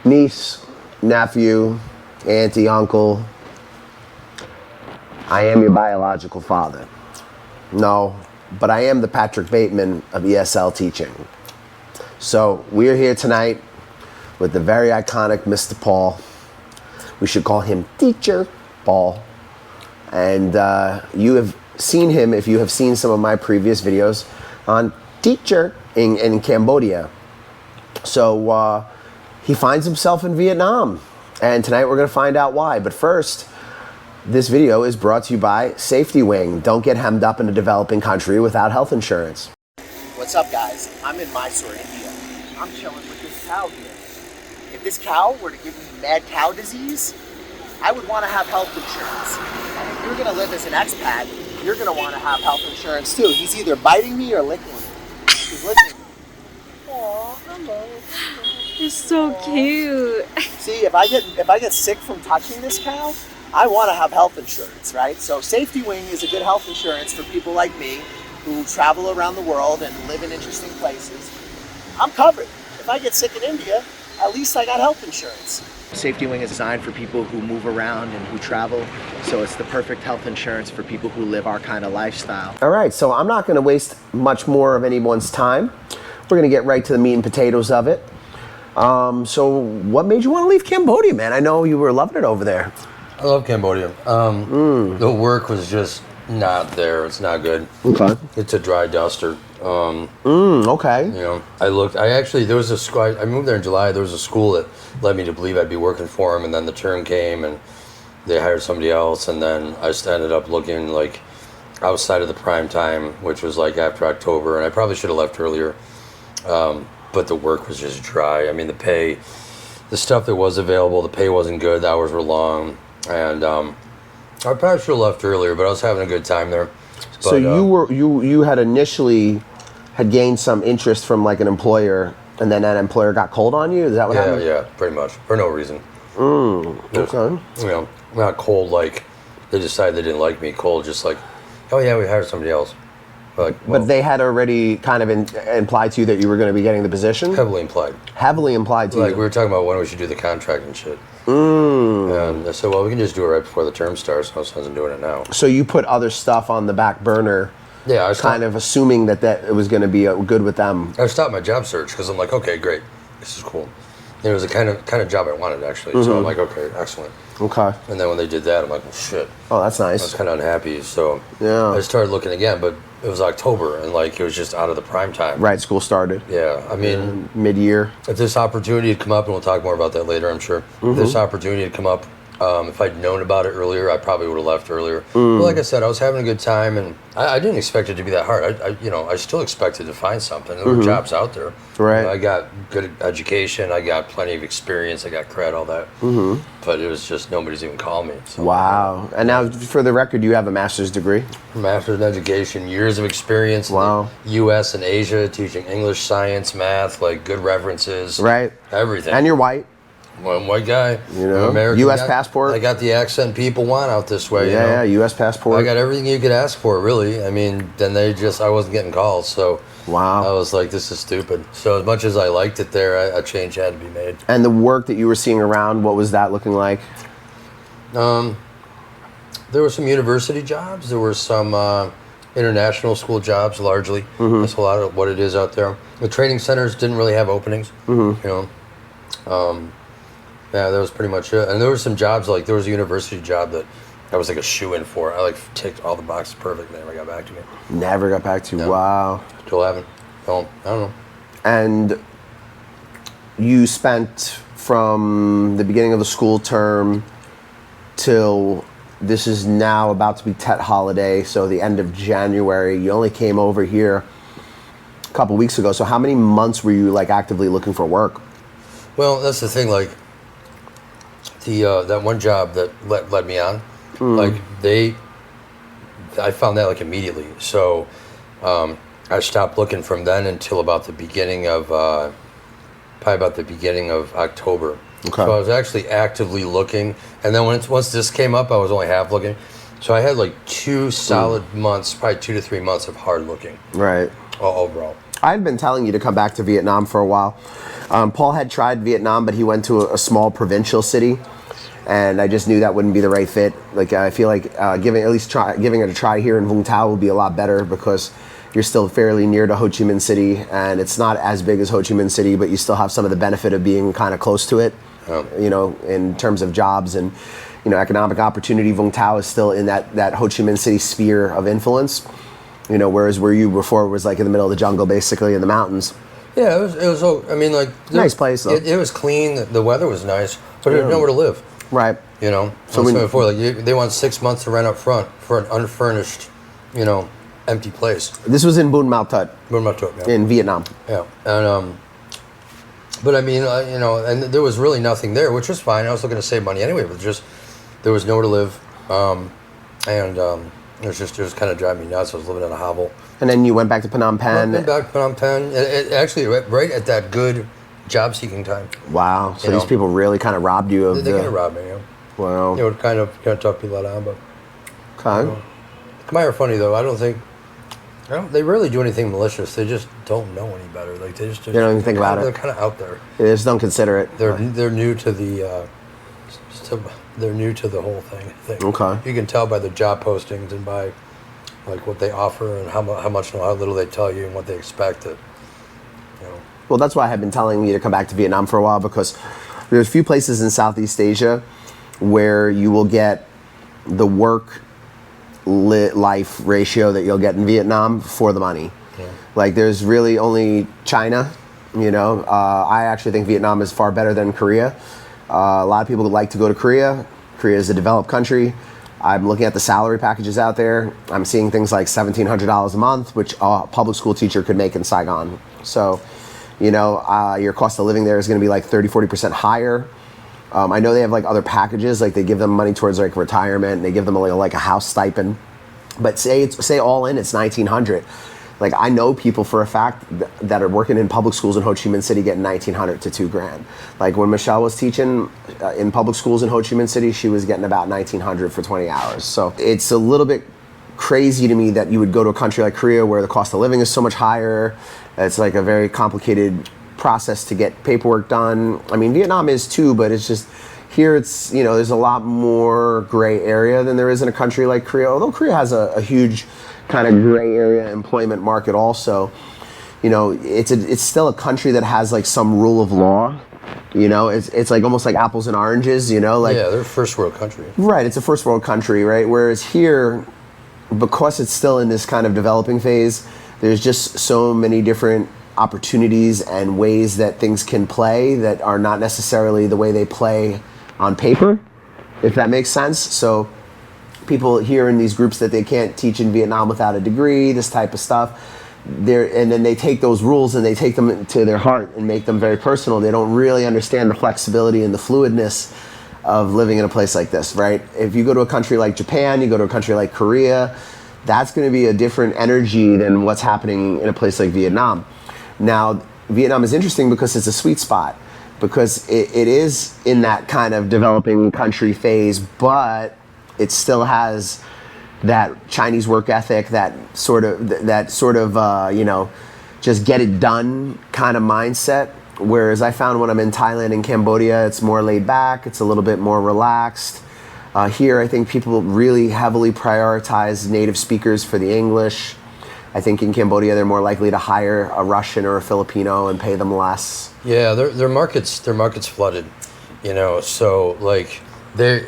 niece, nephew, auntie, uncle, I am your biological father. No, but I am the Patrick Bateman of ESL teaching. So we're here tonight with the very iconic Mr. Paul. We should call him Teacher Paul. And you have seen him, if you have seen some of my previous videos, on teacher in Cambodia. So he finds himself in Vietnam. And tonight we're going to find out why. But first, this video is brought to you by Safety Wing. Don't get hemmed up in a developing country without health insurance. What's up, guys? I'm in Mysore, India. I'm chilling with this cow here. If this cow were to give me mad cow disease, I would want to have health insurance. And if you're going to live as an expat, you're going to want to have health insurance too. He's either biting me or licking me. He's licking me. Aw, hello. It's so cute. See, if I get sick from touching this cow, I want to have health insurance, right? So Safety Wing is a good health insurance for people like me who travel around the world and live in interesting places. I'm covered. If I get sick in India, at least I got health insurance. Safety Wing is designed for people who move around and who travel, so it's the perfect health insurance for people who live our kind of lifestyle. All right, so I'm not going to waste much more of anyone's time. We're going to get right to the meat and potatoes of it. So what made you want to leave Cambodia, man? I know you were loving it over there. I love Cambodia. The work was just not there. It's not good. Okay. It's a dry duster. Okay. You know, there was a school, I moved there in July. There was a school that led me to believe I'd be working for them, and then the turn came and they hired somebody else, and then I just ended up looking like outside of the prime time, which was like after October, and I probably should have left earlier. But the work was just dry. I mean, the stuff that was available, the pay wasn't good, the hours were long, and I probably should have left earlier, but I was having a good time there. But, so you had initially had gained some interest from like an employer, and then that employer got cold on you? Is that what happened? Yeah, pretty much, for no reason. Okay. You know, not cold like they decided they didn't like me, cold just like, oh yeah, we hired somebody else. Like, well, but they had already kind of implied to you that you were going to be getting the position? Heavily implied. Heavily implied to you? Like, we were talking about when we should do the contract and shit. And I said, well, we can just do it right before the term starts. No sense in doing it now. So you put other stuff on the back burner, yeah, kind of assuming that it was going to be good with them. I stopped my job search because I'm like, okay, great. This is cool. And it was the kind of job I wanted, actually. So I'm like, okay, excellent. Okay. And then when they did that, I'm like, well, shit. Oh, that's nice. I was kind of unhappy. So yeah. I started looking again, but it was October, and like it was just out of the prime time. Right, school started. Yeah, I mean, mid-year. If this opportunity had come up, and we'll talk more about that later, I'm sure. If this opportunity had come up, if I'd known about it earlier, I probably would have left earlier. But like I said, I was having a good time, and I didn't expect it to be that hard. I still expected to find something. There were jobs out there. Right. You know, I got good education. I got plenty of experience. I got cred, all that. But it was just nobody's even called me. So, wow. And now, for the record, you have a master's degree? Master's in education, years of experience in the U.S. and Asia, teaching English, science, math, like good references. Right. Everything. And you're white. Well, I'm a white guy. You know, American. U.S. passport. I got the accent people want out this way. Yeah, U.S. passport. I got everything you could ask for, really. I mean, then I wasn't getting calls, so wow. I was like, this is stupid. So as much as I liked it there, a change had to be made. And the work that you were seeing around, what was that looking like? There were some university jobs. There were some international school jobs, largely. That's a lot of what it is out there. The training centers didn't really have openings, you know. Yeah, that was pretty much it. And there were some jobs, like there was a university job that I was like a shoe-in for. I like ticked all the boxes perfect. They never got back to me. Never got back to you. No. Wow. Still haven't. Well, I don't know. And you spent from the beginning of the school term till this is now about to be Tet holiday, so the end of January. You only came over here a couple weeks ago. So how many months were you like actively looking for work? Well, that's the thing. Like that one job that led me on, like I found that like immediately. So I stopped looking from then until about the beginning of October. Okay. So I was actually actively looking, and then once this came up, I was only half looking. So I had like 2 solid months, probably 2 to 3 months of hard looking. Right. Overall. I've been telling you to come back to Vietnam for a while. Paul had tried Vietnam, but he went to a small provincial city, and I just knew that wouldn't be the right fit. Like I feel like giving it a try here in Vung Tau will be a lot better because you're still fairly near to Ho Chi Minh City, and it's not as big as Ho Chi Minh City, but you still have some of the benefit of being kind of close to it. You know, in terms of jobs and economic opportunity, Vung Tau is still in that Ho Chi Minh City sphere of influence. You know, whereas where you before was like in the middle of the jungle, basically in the mountains. Yeah, it was. I mean, like Nice place though. It was clean. The weather was nice, but there's nowhere to live. Right. You know. So before, like they want 6 months to rent up front for an unfurnished, empty place. This was in Bun Mau Tut Yeah. in Vietnam. Yeah, and but I mean, and there was really nothing there, which was fine. I was looking to save money anyway, but there was nowhere to live, and it was kind of driving me nuts. I was living in a hovel. And then you went back to Phnom Penh. Went back to Phnom Penh. It actually, right at that good job-seeking time. Wow. So these people really kind of robbed you of They kind of robbed me, yeah. Wow. It would kind of talk people out on, but... Okay. Khmer are funny, though. I don't think... they rarely do anything malicious. They just don't know any better. Like they don't even think about it. They're kind of out there. They just don't consider it. They're new to the... they're new to the whole thing, I think. Okay. You can tell by the job postings and by... like what they offer and how little they tell you and what they expect. Well, that's why I have been telling you to come back to Vietnam for a while, because there's a few places in Southeast Asia where you will get the work-life ratio that you'll get in Vietnam for the money. Yeah. Like there's really only China. I actually think Vietnam is far better than Korea. A lot of people would like to go to Korea. Korea is a developed country. I'm looking at the salary packages out there. I'm seeing things like $1,700 a month, which a public school teacher could make in Saigon. So, your cost of living there is going to be like 30-40% higher. I know they have like other packages, like they give them money towards like retirement, and they give them like a house stipend. But say all in, it's $1,900. Like I know people for a fact that are working in public schools in Ho Chi Minh City getting $1,900 to $2,000. Like when Michelle was teaching in public schools in Ho Chi Minh City, she was getting about $1,900 for 20 hours. So it's a little bit crazy to me that you would go to a country like Korea where the cost of living is so much higher. It's like a very complicated process to get paperwork done. I mean, Vietnam is too, but it's just here it's, there's a lot more gray area than there is in a country like Korea. Although Korea has a huge kind of gray area employment market also. It's still a country that has like some rule of law. It's like almost like apples and oranges, yeah, they're a first world country. Right, it's a first world country, right? Whereas here, because it's still in this kind of developing phase, there's just so many different opportunities and ways that things can play that are not necessarily the way they play on paper, if that makes sense. So people here in these groups that they can't teach in Vietnam without a degree, this type of stuff. And then they take those rules and they take them to their heart and make them very personal. They don't really understand the flexibility and the fluidness of living in a place like this, right? If you go to a country like Japan, you go to a country like Korea, that's going to be a different energy than what's happening in a place like Vietnam. Now, Vietnam is interesting because it's a sweet spot, because it is in that kind of developing country phase, but it still has that Chinese work ethic, that sort of just get it done kind of mindset. Whereas I found when I'm in Thailand and Cambodia, it's more laid back, it's a little bit more relaxed. Here, I think people really heavily prioritize native speakers for the English. I think in Cambodia, they're more likely to hire a Russian or a Filipino and pay them less. Yeah, their market's flooded, So like they,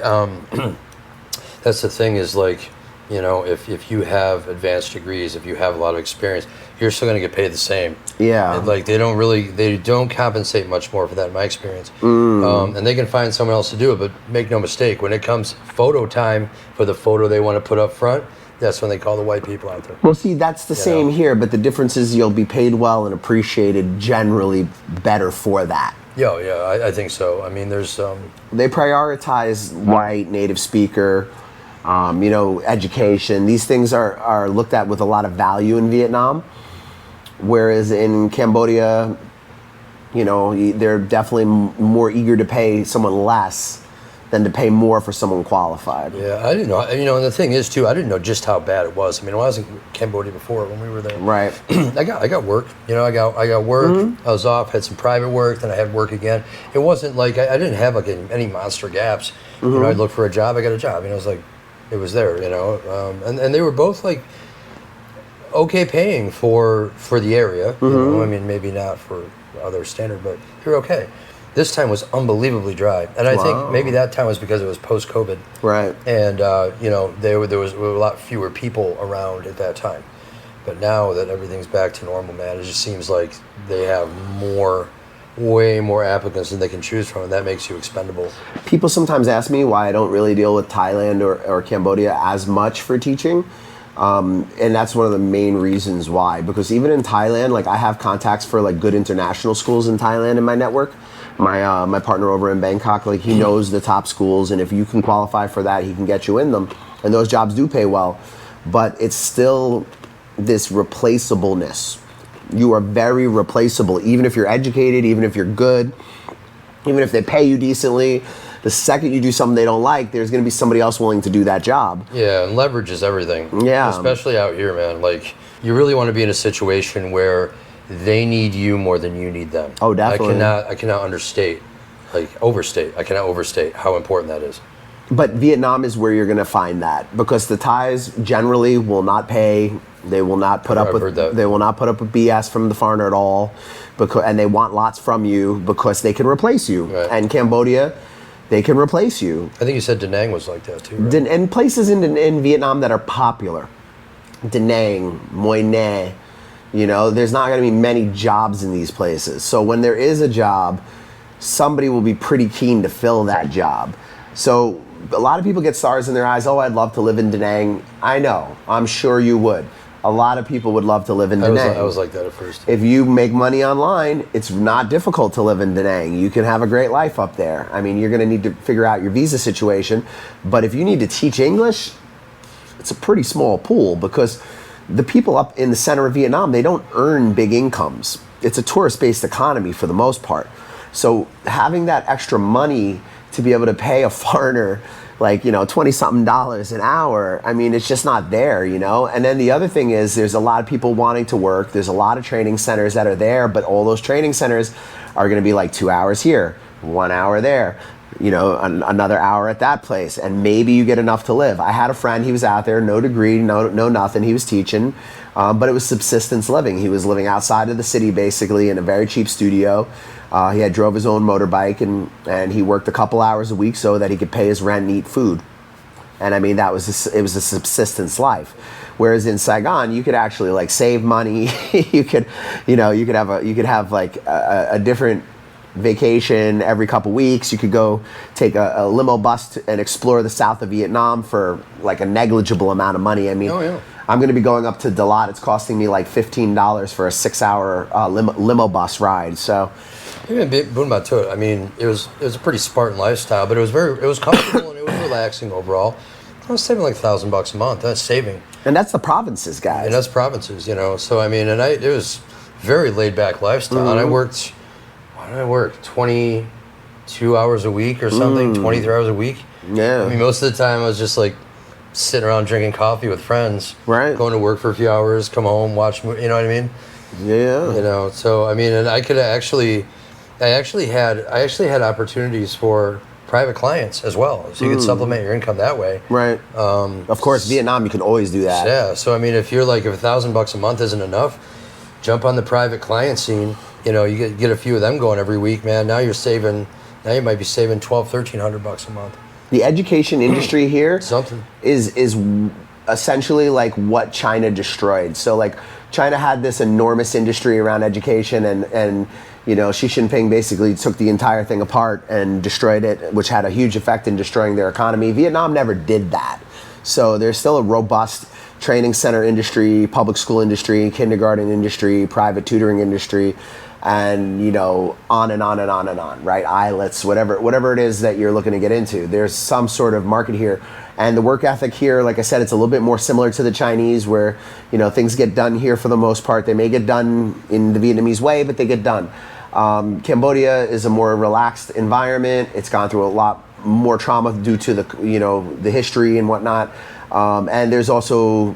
that's the thing is like, if you have advanced degrees, if you have a lot of experience, you're still going to get paid the same. Yeah. And like they don't compensate much more for that in my experience. And they can find someone else to do it, but make no mistake, when it comes photo time for the photo they want to put up front, that's when they call the white people out there. Well, see, that's the same here, but the difference is you'll be paid well and appreciated generally better for that. Yeah, I think so. I mean, there's... They prioritize white, native speaker, education. These things are looked at with a lot of value in Vietnam, whereas in Cambodia, they're definitely more eager to pay someone less than to pay more for someone qualified. Yeah, I didn't know. You know, and the thing is too, I didn't know just how bad it was. I mean, when I was in Cambodia before, when we were there, Right. I got work. You know, I got work. Mm-hmm. I was off, had some private work, then I had work again. It wasn't like I didn't have like any monster gaps. You know, I'd look for a job, I got a job. You know, it was like it was there. You know, and they were both like okay paying for the area. You know, I mean, maybe not for other standard, but you're okay. This time was unbelievably dry, and I think maybe that time was because it was post-COVID, Right. and you know there was a lot fewer people around at that time. But now that everything's back to normal, man, it just seems like they have way more applicants than they can choose from, and that makes you expendable. People sometimes ask me why I don't really deal with Thailand or Cambodia as much for teaching. And that's one of the main reasons why, because even in Thailand, like I have contacts for like good international schools in Thailand in my network. My partner over in Bangkok, like he knows the top schools, and if you can qualify for that, he can get you in them, and those jobs do pay well. But it's still this replaceableness. You are very replaceable, even if you're educated, even if you're good, even if they pay you decently. The second you do something they don't like, there's going to be somebody else willing to do that job. Yeah, and leverage is everything. Yeah. Especially out here, man. Like, you really want to be in a situation where they need you more than you need them. Oh, definitely. I cannot overstate how important that is. But Vietnam is where you're going to find that, because the Thais generally will not pay. They will not put up with. They will not put up with BS from the foreigner at all, and they want lots from you because they can replace you. Right. And Cambodia, they can replace you. I think you said Da Nang was like that too. Right? And places in Vietnam that are popular, Da Nang, Moi Ne, you know, there's not going to be many jobs in these places. So when there is a job, somebody will be pretty keen to fill that job. So a lot of people get stars in their eyes. Oh, I'd love to live in Da Nang. I know. I'm sure you would. A lot of people would love to live in Da Nang. I was like that at first. If you make money online, it's not difficult to live in Da Nang. You can have a great life up there. I mean, you're going to need to figure out your visa situation. But if you need to teach English, it's a pretty small pool, because the people up in the center of Vietnam, they don't earn big incomes. It's a tourist-based economy for the most part. So having that extra money to be able to pay a foreigner like, you know, $20-something an hour, I mean, it's just not there, you know? And then the other thing is there's a lot of people wanting to work. There's a lot of training centers that are there, but all those training centers are going to be like 2 hours here, 1 hour there, you know, another hour at that place, and maybe you get enough to live. I had a friend, he was out there, no degree, no nothing, he was teaching, but it was subsistence living. He was living outside of the city, basically, in a very cheap studio. He had drove his own motorbike, and he worked a couple hours a week so that he could pay his rent and eat food. And I mean, it was a subsistence life. Whereas in Saigon, you could actually like save money. you could have like a different vacation every couple weeks. You could go take a limo bus and explore the south of Vietnam for like a negligible amount of money. I mean, I'm going to be going up to Dalat. It's costing me like $15 for a 6-hour limo bus ride. So, even Bun Ba Tut, I mean, it was a pretty Spartan lifestyle, but it was comfortable and it was relaxing overall. I was saving like $1,000 a month. That's saving. And that's the provinces, guys. And that's provinces, you know. So I mean, it was very laid back lifestyle. And I worked 22 hours a week or something, 23 hours a week. Yeah. I mean, most of the time I was just like sitting around drinking coffee with friends. Right. Going to work for a few hours, come home, watch movies, you know what I mean? Yeah. You know, so I mean, and I actually had opportunities for private clients as well, so you could supplement your income that way. Right. Of course, Vietnam, you can always do that. Yeah. So I mean, if $1,000 a month isn't enough, jump on the private client scene. You know, you get a few of them going every week, man. Now you might be saving $1,200-1,300 a month. The education industry here something is essentially like what China destroyed. So like China had this enormous industry around education, and you know, Xi Jinping basically took the entire thing apart and destroyed it, which had a huge effect in destroying their economy. Vietnam never did that. So there's still a robust training center industry, public school industry, kindergarten industry, private tutoring industry, and you know, on and on and on and on, right? IELTS, whatever it is that you're looking to get into. There's some sort of market here. And the work ethic here, like I said, it's a little bit more similar to the Chinese, where, you know, things get done here for the most part. They may get done in the Vietnamese way, but they get done. Cambodia is a more relaxed environment. It's gone through a lot more trauma due to the history and whatnot. And there's also,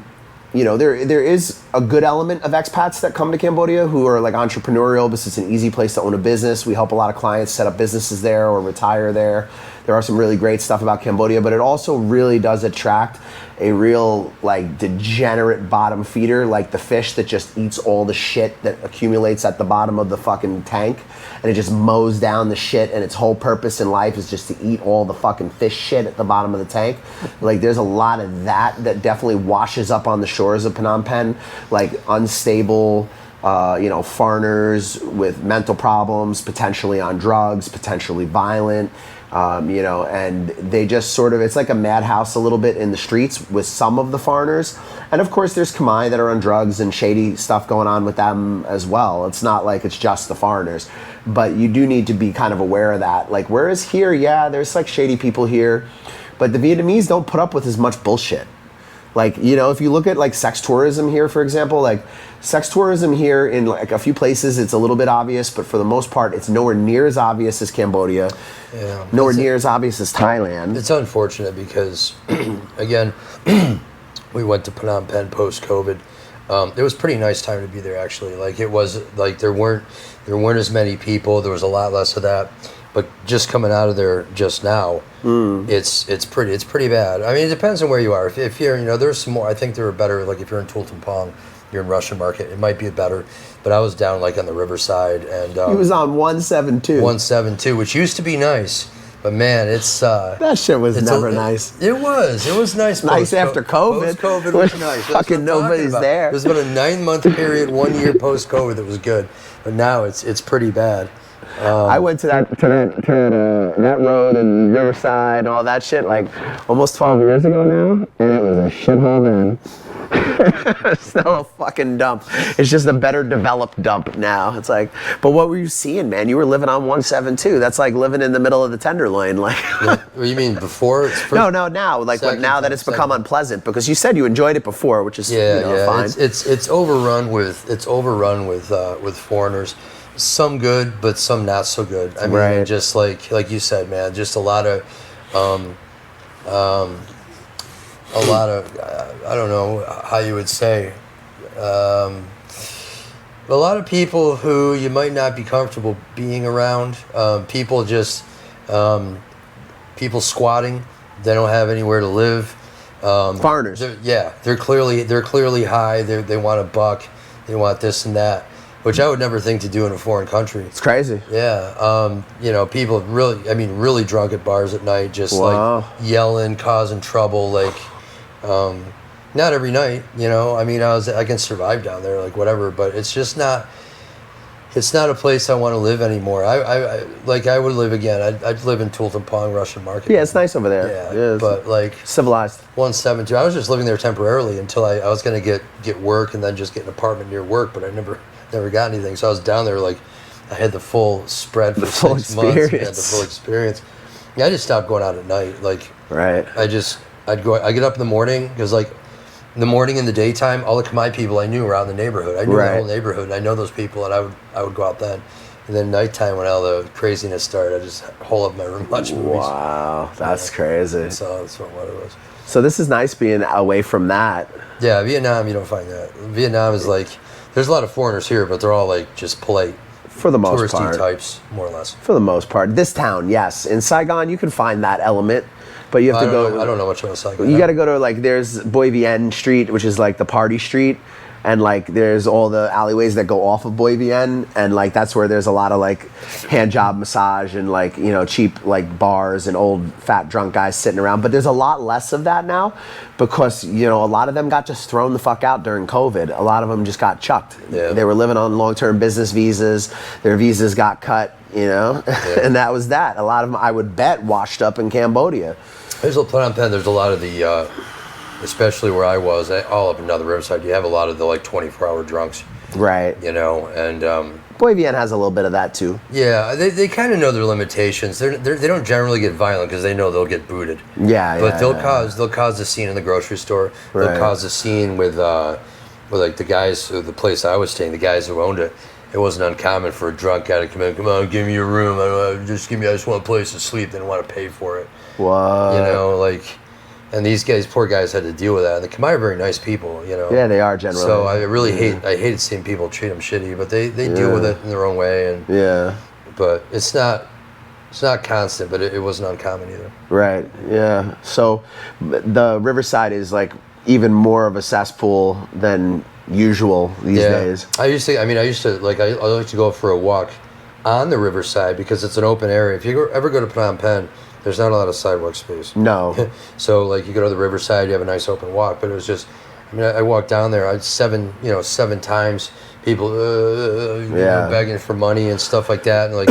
there is a good element of expats that come to Cambodia who are like entrepreneurial because it's an easy place to own a business. We help a lot of clients set up businesses there or retire there. There are some really great stuff about Cambodia, but it also really does attract a real like degenerate bottom feeder, like the fish that just eats all the shit that accumulates at the bottom of the fucking tank, and it just mows down the shit, and its whole purpose in life is just to eat all the fucking fish shit at the bottom of the tank. Like there's a lot of that definitely washes up on the shores of Phnom Penh, like unstable, foreigners with mental problems, potentially on drugs, potentially violent. And they just sort of, it's like a madhouse a little bit in the streets with some of the foreigners. And of course there's Khmer that are on drugs and shady stuff going on with them as well. It's not like it's just the foreigners, but you do need to be kind of aware of that. Like, whereas here, yeah, there's like shady people here, but the Vietnamese don't put up with as much bullshit. Like, if you look at like sex tourism here, for example, like sex tourism here in like a few places, it's a little bit obvious, but for the most part, it's nowhere near as obvious as Cambodia. Yeah. Nowhere near as obvious as Thailand. It's unfortunate because, again, we went to Phnom Penh post-COVID. It was a pretty nice time to be there, actually. Like it was like there weren't as many people. There was a lot less of that. But just coming out of there just now, it's pretty bad. I mean, it depends on where you are. If you're, there's some more. I think there are better. Like if you're in Tultumpong, you're in Russian Market, it might be better. But I was down like on the Riverside, and he was on 172. 172, which used to be nice. But man, it's that shit was never nice. It was nice. Nice after COVID. Post-COVID was nice. Fucking nobody's there. There's about a 9-month period, 1 year post-COVID that was good, but now it's pretty bad. I went to that road in Riverside and all that shit like almost 12 years ago now, and it was a shithole then. It's still a fucking dump. It's just a better developed dump now. It's like, but what were you seeing, man? You were living on 172. That's like living in the middle of the Tenderloin. Like, what you mean before? No, now. Like now that it's become unpleasant, because you said you enjoyed it before, which is fine. It's overrun with foreigners. Some good, but some not so good. I mean, just like you said, man, just a lot of I don't know how you would say, a lot of people who you might not be comfortable being around. People squatting. They don't have anywhere to live. Foreigners. They're clearly high. They want a buck. They want this and that, which I would never think to do in a foreign country. It's crazy. Yeah. People really drunk at bars at night, just like yelling, causing trouble, like, not every night, I can survive down there, like whatever, but it's just not, it's not a place I want to live anymore. I would live again. I'd live in Tultumpong, Russian Market. Yeah, it's nice over there. Yeah, but like civilized. 172. I was just living there temporarily until I was going to get work and then just get an apartment near work, but I never got anything. So I was down there like I had the full spread for 6 months. I had the full experience. Yeah, I just stopped going out at night. Like I get up in the morning because like in the morning and the daytime, all the Khmer people I knew around the neighborhood. I knew the whole neighborhood. And I know those people, and I would go out then. And then nighttime, when all the craziness started, I just hole up my room, watch movies. Wow, that's crazy. So that's what it was. So this is nice being away from that. Yeah, Vietnam, you don't find that. Vietnam is like, there's a lot of foreigners here, but they're all like just polite. For the most part. Touristy types, more or less. For the most part. This town, yes. In Saigon, you can find that element. But you have to go. I don't know much about Saigon. You got to go to like there's Boi Vien Street, which is like the party street, and like there's all the alleyways that go off of Boi Vien, and like that's where there's a lot of like hand job massage and like cheap like bars and old fat drunk guys sitting around. But there's a lot less of that now because a lot of them got just thrown the fuck out during COVID. A lot of them just got chucked. Yeah. They were living on long-term business visas. Their visas got cut. And that was that. A lot of them, I would bet, washed up in Cambodia. There's a lot of the, especially where I was, all up and down the Riverside, you have a lot of the like 24-hour drunks. Right. And Boi Vien has a little bit of that too. Yeah, they kind of know their limitations. They don't generally get violent because they know they'll get booted. Yeah, but they'll cause a scene in the grocery store. They'll cause a scene with like the guys, the place I was staying, the guys who owned it. it wasn't uncommon for a drunk guy to come in. Come on, give me your room. I just want a place to sleep. They didn't want to pay for it. What? You know, like, and these guys, poor guys, had to deal with that. And the Khmer are very nice people, you know. Yeah, they are generally. So I really hated seeing people treat them shitty, but they deal with it in their own way. And yeah. But it's not constant, but it wasn't uncommon either. Right. Yeah. So the Riverside is like even more of a cesspool than usual these days. I used to like I like to go for a walk on the Riverside because it's an open area. If you ever go to Phnom Penh, there's not a lot of sidewalk space. No. So like you go to the Riverside, you have a nice open walk, but it was just, I mean, I walked down there, seven times, people begging for money and stuff like that, and like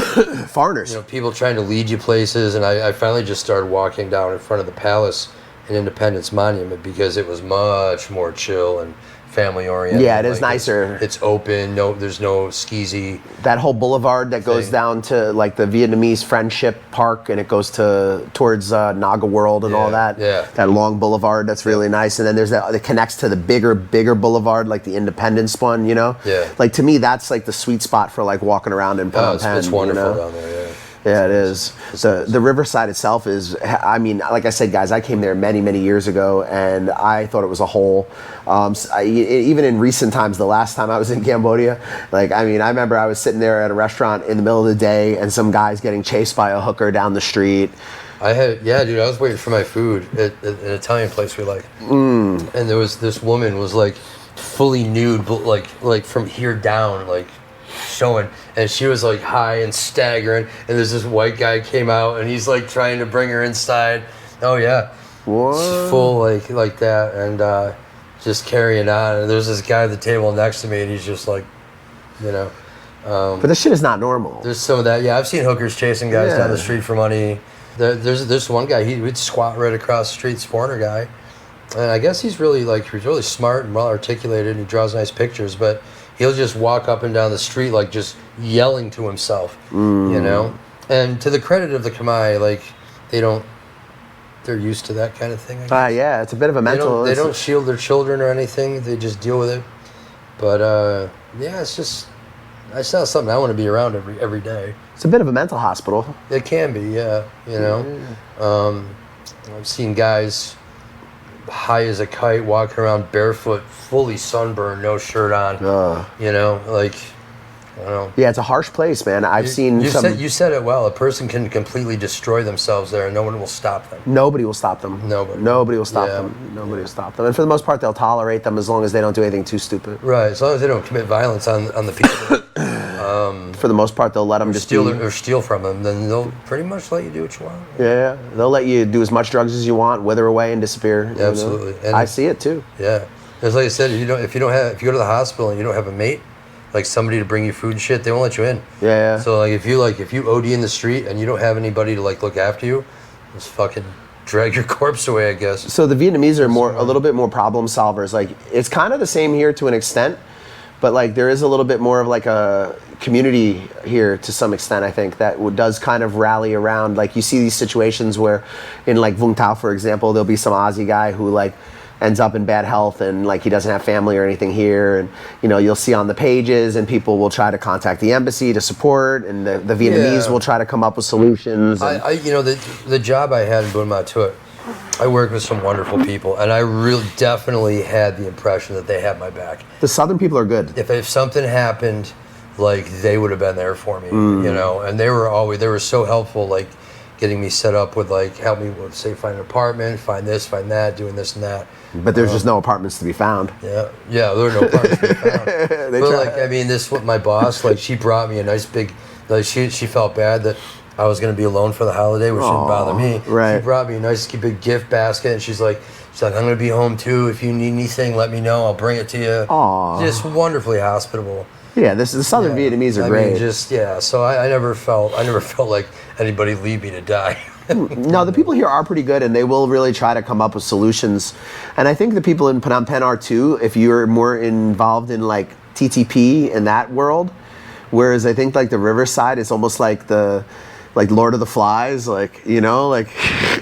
foreigners, people trying to lead you places, and I finally just started walking down in front of the Palace and Independence Monument because it was much more chill and family oriented. Yeah, it is nicer. It's open. No, there's no skeezy. That whole boulevard that goes down to like the Vietnamese Friendship Park, and it goes towards Naga World and all that. Yeah. That long boulevard, that's really nice. And then there's that connects to the bigger boulevard, like the Independence one. You know. Yeah. Like to me, that's like the sweet spot for like walking around in Phnom Penh. It's wonderful you know? down there. Yeah. Yeah, it is. The Riverside itself is, I mean, like I said, guys, I came there many years ago, and I thought it was a hole. Even in recent times, the last time I was in Cambodia, like, I mean, I remember I was sitting there at a restaurant in the middle of the day, and some guy's getting chased by a hooker down the street. Dude, I was waiting for my food at an Italian place we like. And there was this woman was like fully nude, but like from here down, like showing, and she was like high and staggering, and there's this white guy came out, and he's like trying to bring her inside. Oh yeah, What? Full like that, and just carrying on. And there's this guy at the table next to me, and he's just like, you know. But this shit is not normal. There's some of that. Yeah, I've seen hookers chasing guys down the street for money. There's one guy, he'd squat right across the street, this foreigner guy, and I guess he's really smart and well articulated, and he draws nice pictures, but he'll just walk up and down the street like just yelling to himself, you know. And to the credit of the Khmer, like they're used to that kind of thing. Yeah, it's a bit of a mental. They don't shield their children or anything. They just deal with it. But it's not something I want to be around every day. It's a bit of a mental hospital. It can be, yeah. You know, I've seen guys high as a kite walking around barefoot, fully sunburned, no shirt on. You know, like, I don't know. Yeah, it's a harsh place, man. I've seen some. You said it well. A person can completely destroy themselves there, and no one will stop them. Nobody will stop them. Nobody will stop them. Nobody will stop them. And for the most part, they'll tolerate them as long as they don't do anything too stupid. Right, as long as they don't commit violence on the people. For the most part, they'll let them just steal from them. Then they'll pretty much let you do what you want. Yeah, they'll let you do as much drugs as you want, wither away and disappear. Yeah, absolutely. And I see it too. Yeah, it's like I said, if you go to the hospital and you don't have a mate, like somebody to bring you food and shit, they won't let you in. Yeah. So like if you OD in the street and you don't have anybody to like look after you, just fucking drag your corpse away, I guess. So the Vietnamese are a little bit more problem solvers. Like it's kind of the same here to an extent, but like there is a little bit more of like a community here to some extent, I think, that does kind of rally around. Like you see these situations where in like Vung Tau, for example, there'll be some Aussie guy who like ends up in bad health and like he doesn't have family or anything here, and you know you'll see on the pages and people will try to contact the embassy to support, and the Vietnamese will try to come up with solutions. The job I had in Buon Ma Thuot, I worked with some wonderful people, and I really definitely had the impression that they had my back. The Southern people are good. If something happened, like they would have been there for me, you know, and they were so helpful, like getting me set up with like help me with say find an apartment, find this, find that, doing this and that. But there's just no apartments to be found. Yeah, there were no apartments to be found. But like, I mean, my boss, like, she brought me a nice big, like, she felt bad that I was going to be alone for the holiday, which didn't bother me. Right. She brought me a nice big gift basket, and she's like, I'm going to be home too. If you need anything, let me know. I'll bring it to you. Aww. Just wonderfully hospitable. Yeah, the Southern Vietnamese are great. So I never felt like anybody leave me to die. No, the people here are pretty good, and they will really try to come up with solutions. And I think the people in Phnom Penh are too, if you're more involved in like TTP in that world. Whereas I think like the Riverside is almost like the like Lord of the Flies, like, you know, like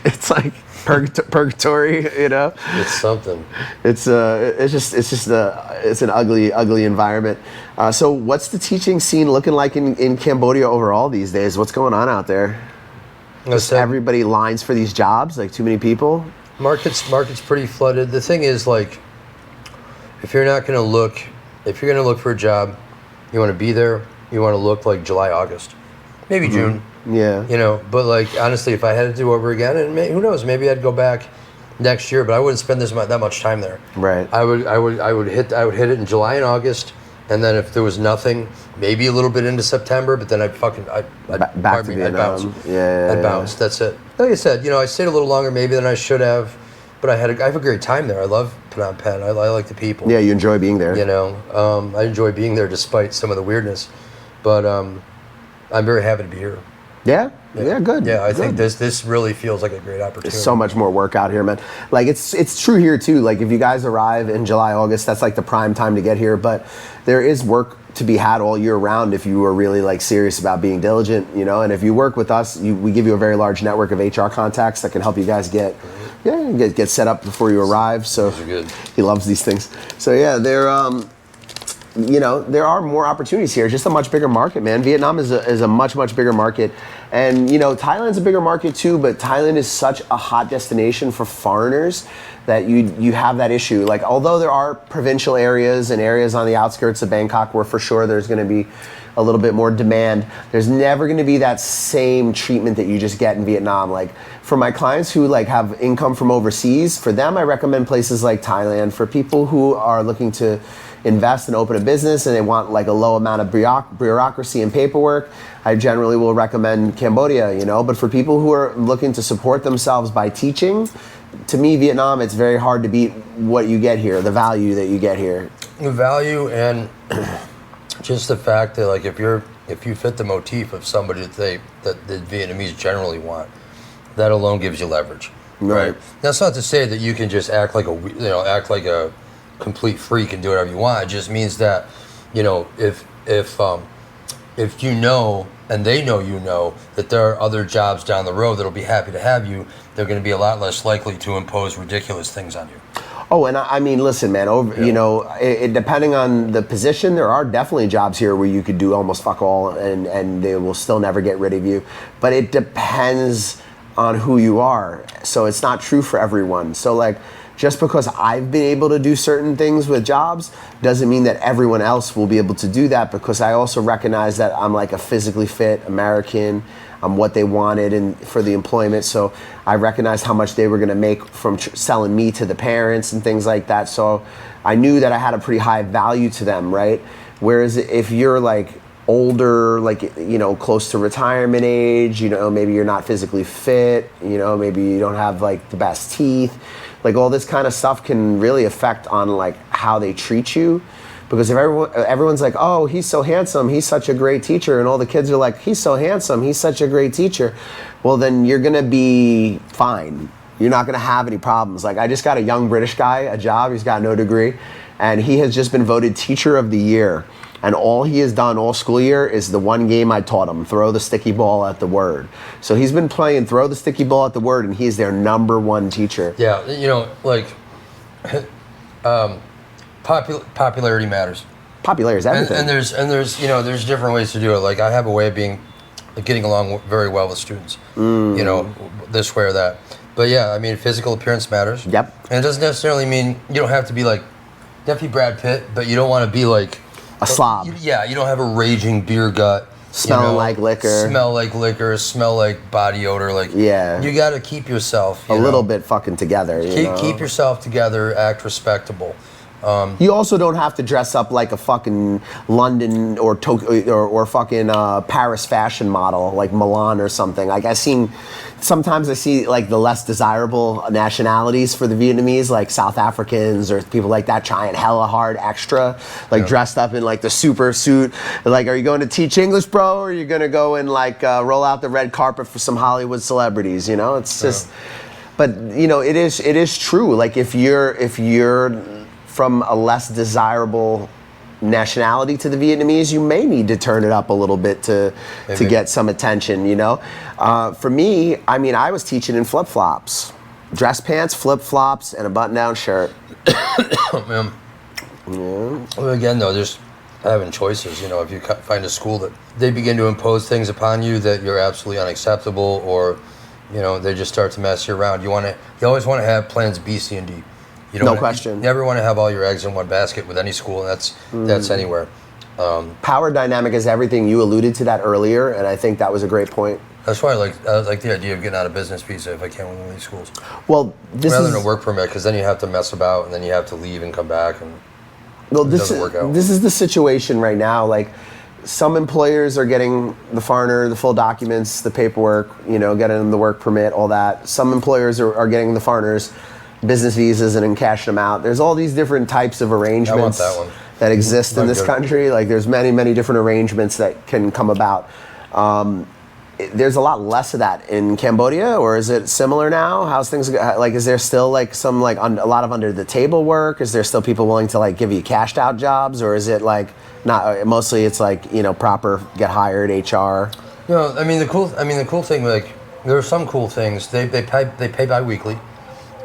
it's like purgatory, you know. It's something. It's an ugly environment. So what's the teaching scene looking like in Cambodia overall these days? What's going on out there? Just everybody lines for these jobs, like too many people. Market's pretty flooded. The thing is, like, if you're gonna look for a job, you want to be there. You want to look like July, August, maybe June. Yeah. You know, but like honestly, if I had to do over again, and who knows, maybe I'd go back next year, but I wouldn't spend that much time there. Right. I would hit it in July and August, and then if there was nothing, maybe a little bit into September, but then I'd back to Vietnam. I'd bounce. That's it. Like I said, you know, I stayed a little longer maybe than I should have, but I have a great time there. I love Phnom Penh. I like the people. Yeah, you enjoy being there. You know, I enjoy being there despite some of the weirdness, but I'm very happy to be here. Yeah, good. Yeah, I think this really feels like a great opportunity. There's so much more work out here, man. Like it's true here too. Like if you guys arrive in July, August, that's like the prime time to get here. But there is work to be had all year round if you are really like serious about being diligent, you know. And if you work with us, we give you a very large network of HR contacts that can help you guys get set up before you arrive. So those are good. He loves these things. So yeah, you know, there are more opportunities here. It's just a much bigger market, man. Vietnam is a much bigger market. And, you know, Thailand's a bigger market too, but Thailand is such a hot destination for foreigners that you have that issue. Like, although there are provincial areas and areas on the outskirts of Bangkok where for sure there's going to be a little bit more demand, there's never going to be that same treatment that you just get in Vietnam. Like, for my clients who like have income from overseas, for them I recommend places like Thailand. For people who are looking to invest and open a business and they want like a low amount of bureaucracy and paperwork, I generally will recommend Cambodia, you know. But for people who are looking to support themselves by teaching, to me, Vietnam, it's very hard to beat what you get here, the value that you get here. The value and just the fact that like if you fit the motif of somebody that the Vietnamese generally want, that alone gives you leverage. Right. That's not to say that you can just act like a complete freak and do whatever you want. It just means that, you know, if you know and they know you know that there are other jobs down the road that'll be happy to have you, they're going to be a lot less likely to impose ridiculous things on you. Oh, and I mean, listen, man, you know, depending on the position, there are definitely jobs here where you could do almost fuck all and they will still never get rid of you. But it depends on who you are. So it's not true for everyone. So like, just because I've been able to do certain things with jobs doesn't mean that everyone else will be able to do that, because I also recognize that I'm like a physically fit American. I'm what they wanted and for the employment. So I recognized how much they were gonna make from selling me to the parents and things like that. So I knew that I had a pretty high value to them, right? Whereas if you're like older, like, you know, close to retirement age, you know, maybe you're not physically fit, you know, maybe you don't have like the best teeth, like all this kind of stuff can really affect on like how they treat you. Because if everyone's like, oh, he's so handsome, he's such a great teacher, and all the kids are like, he's so handsome, he's such a great teacher, well then you're gonna be fine. You're not gonna have any problems. Like, I just got a young British guy a job, he's got no degree, and he has just been voted Teacher of the Year. And all he has done all school year is the one game I taught him, throw the sticky ball at the word. So he's been playing throw the sticky ball at the word, and he's their #1 teacher. Yeah, you know, like, popularity matters. Popularity is everything. And there's you know, there's different ways to do it. Like, I have a way of getting along very well with students. You know, this way or that. But yeah, I mean, physical appearance matters. Yep. And it doesn't necessarily mean you don't have to be like definitely Brad Pitt, but you don't want to be like a slob. You don't have a raging beer gut. Smell like liquor. Smell like body odor. Like, yeah. You got to keep yourself a little bit fucking together. Keep yourself together. Act respectable. You also don't have to dress up like a fucking London or Tokyo or fucking Paris fashion model, like Milan or something. Like, sometimes I see like the less desirable nationalities for the Vietnamese, like South Africans or people like that, trying hella hard extra, like dressed up in like the super suit. Like, are you going to teach English, bro, or are you going to go and like roll out the red carpet for some Hollywood celebrities? You know, it's just. But you know, it is true. Like, if you're from a less desirable nationality to the Vietnamese, you may need to turn it up a little bit to get some attention, you know? For me, I mean, I was teaching in flip-flops. Dress pants, flip-flops, and a button-down shirt. Man. Yeah. Well, again, though, just having choices, you know, if you find a school that they begin to impose things upon you that you're absolutely unacceptable, or, you know, they just start to mess you around, you always want to have plans B, C, and D. You No question. You never want to have all your eggs in one basket with any school, and that's anywhere. Power dynamic is everything. You alluded to that earlier, and I think that was a great point. That's why I like the idea of getting out of business visa if I can with one of these schools. Well, rather than a work permit, because then you have to mess about, and then you have to leave and come back, and it doesn't work out. This is the situation right now. Like, some employers are getting the foreigner, the full documents, the paperwork, you know, getting them the work permit, all that. Some employers are getting the foreigners business visas and then cashing them out. There's all these different types of arrangements that exist in this country. Like, there's many different arrangements that can come about. There's a lot less of that in Cambodia, or is it similar now? How's things like? Is there still like some like a lot of under the table work? Is there still people willing to like give you cashed out jobs, or is it like not? Mostly it's like, you know, proper get hired HR. No, I mean the cool thing, like, there are some cool things. They pay bi-weekly.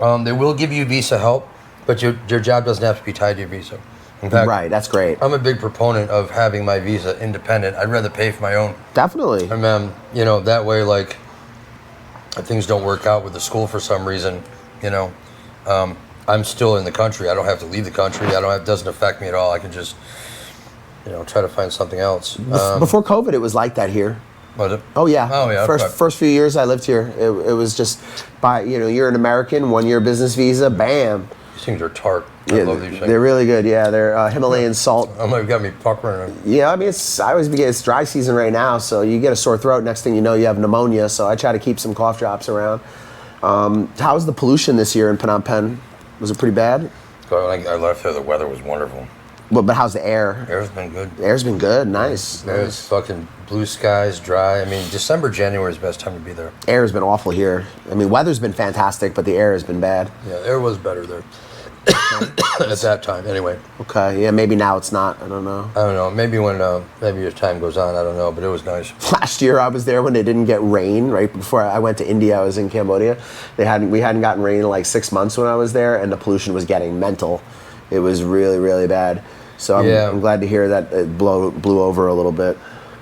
They will give you visa help, but your job doesn't have to be tied to your visa. In fact, right, that's great. I'm a big proponent of having my visa independent. I'd rather pay for my own. Definitely. And then, you know, that way, like, if things don't work out with the school for some reason, you know, I'm still in the country. I don't have to leave the country. It doesn't affect me at all. I can just, you know, try to find something else. Before COVID, it was like that here. Was it? Oh yeah. Oh yeah. First few years I lived here, it was just you know, you're an American, 1 year business visa, bam. These things are tart. I love these things. They're really good. Yeah, they're Himalayan salt. Oh my, got me puckering. Yeah, I mean, it's dry season right now, so you get a sore throat. Next thing you know, you have pneumonia. So I try to keep some cough drops around. How's the pollution this year in Phnom Penh? Was it pretty bad? When I left there, the weather was wonderful. Well, but how's the air? Air's been good. The air's been good. Nice. It's fucking blue skies, dry. I mean, December, January is the best time to be there. Air's been awful here. I mean, weather's been fantastic, but the air has been bad. Yeah, air was better there. At that time, anyway. Okay, yeah, maybe now it's not. I don't know. Maybe when maybe as time goes on, I don't know. But it was nice. Last year I was there when they didn't get rain. Right before I went to India, I was in Cambodia. We hadn't gotten rain in like 6 months when I was there, and the pollution was getting mental. It was really bad. So I'm glad to hear that it blew over a little bit.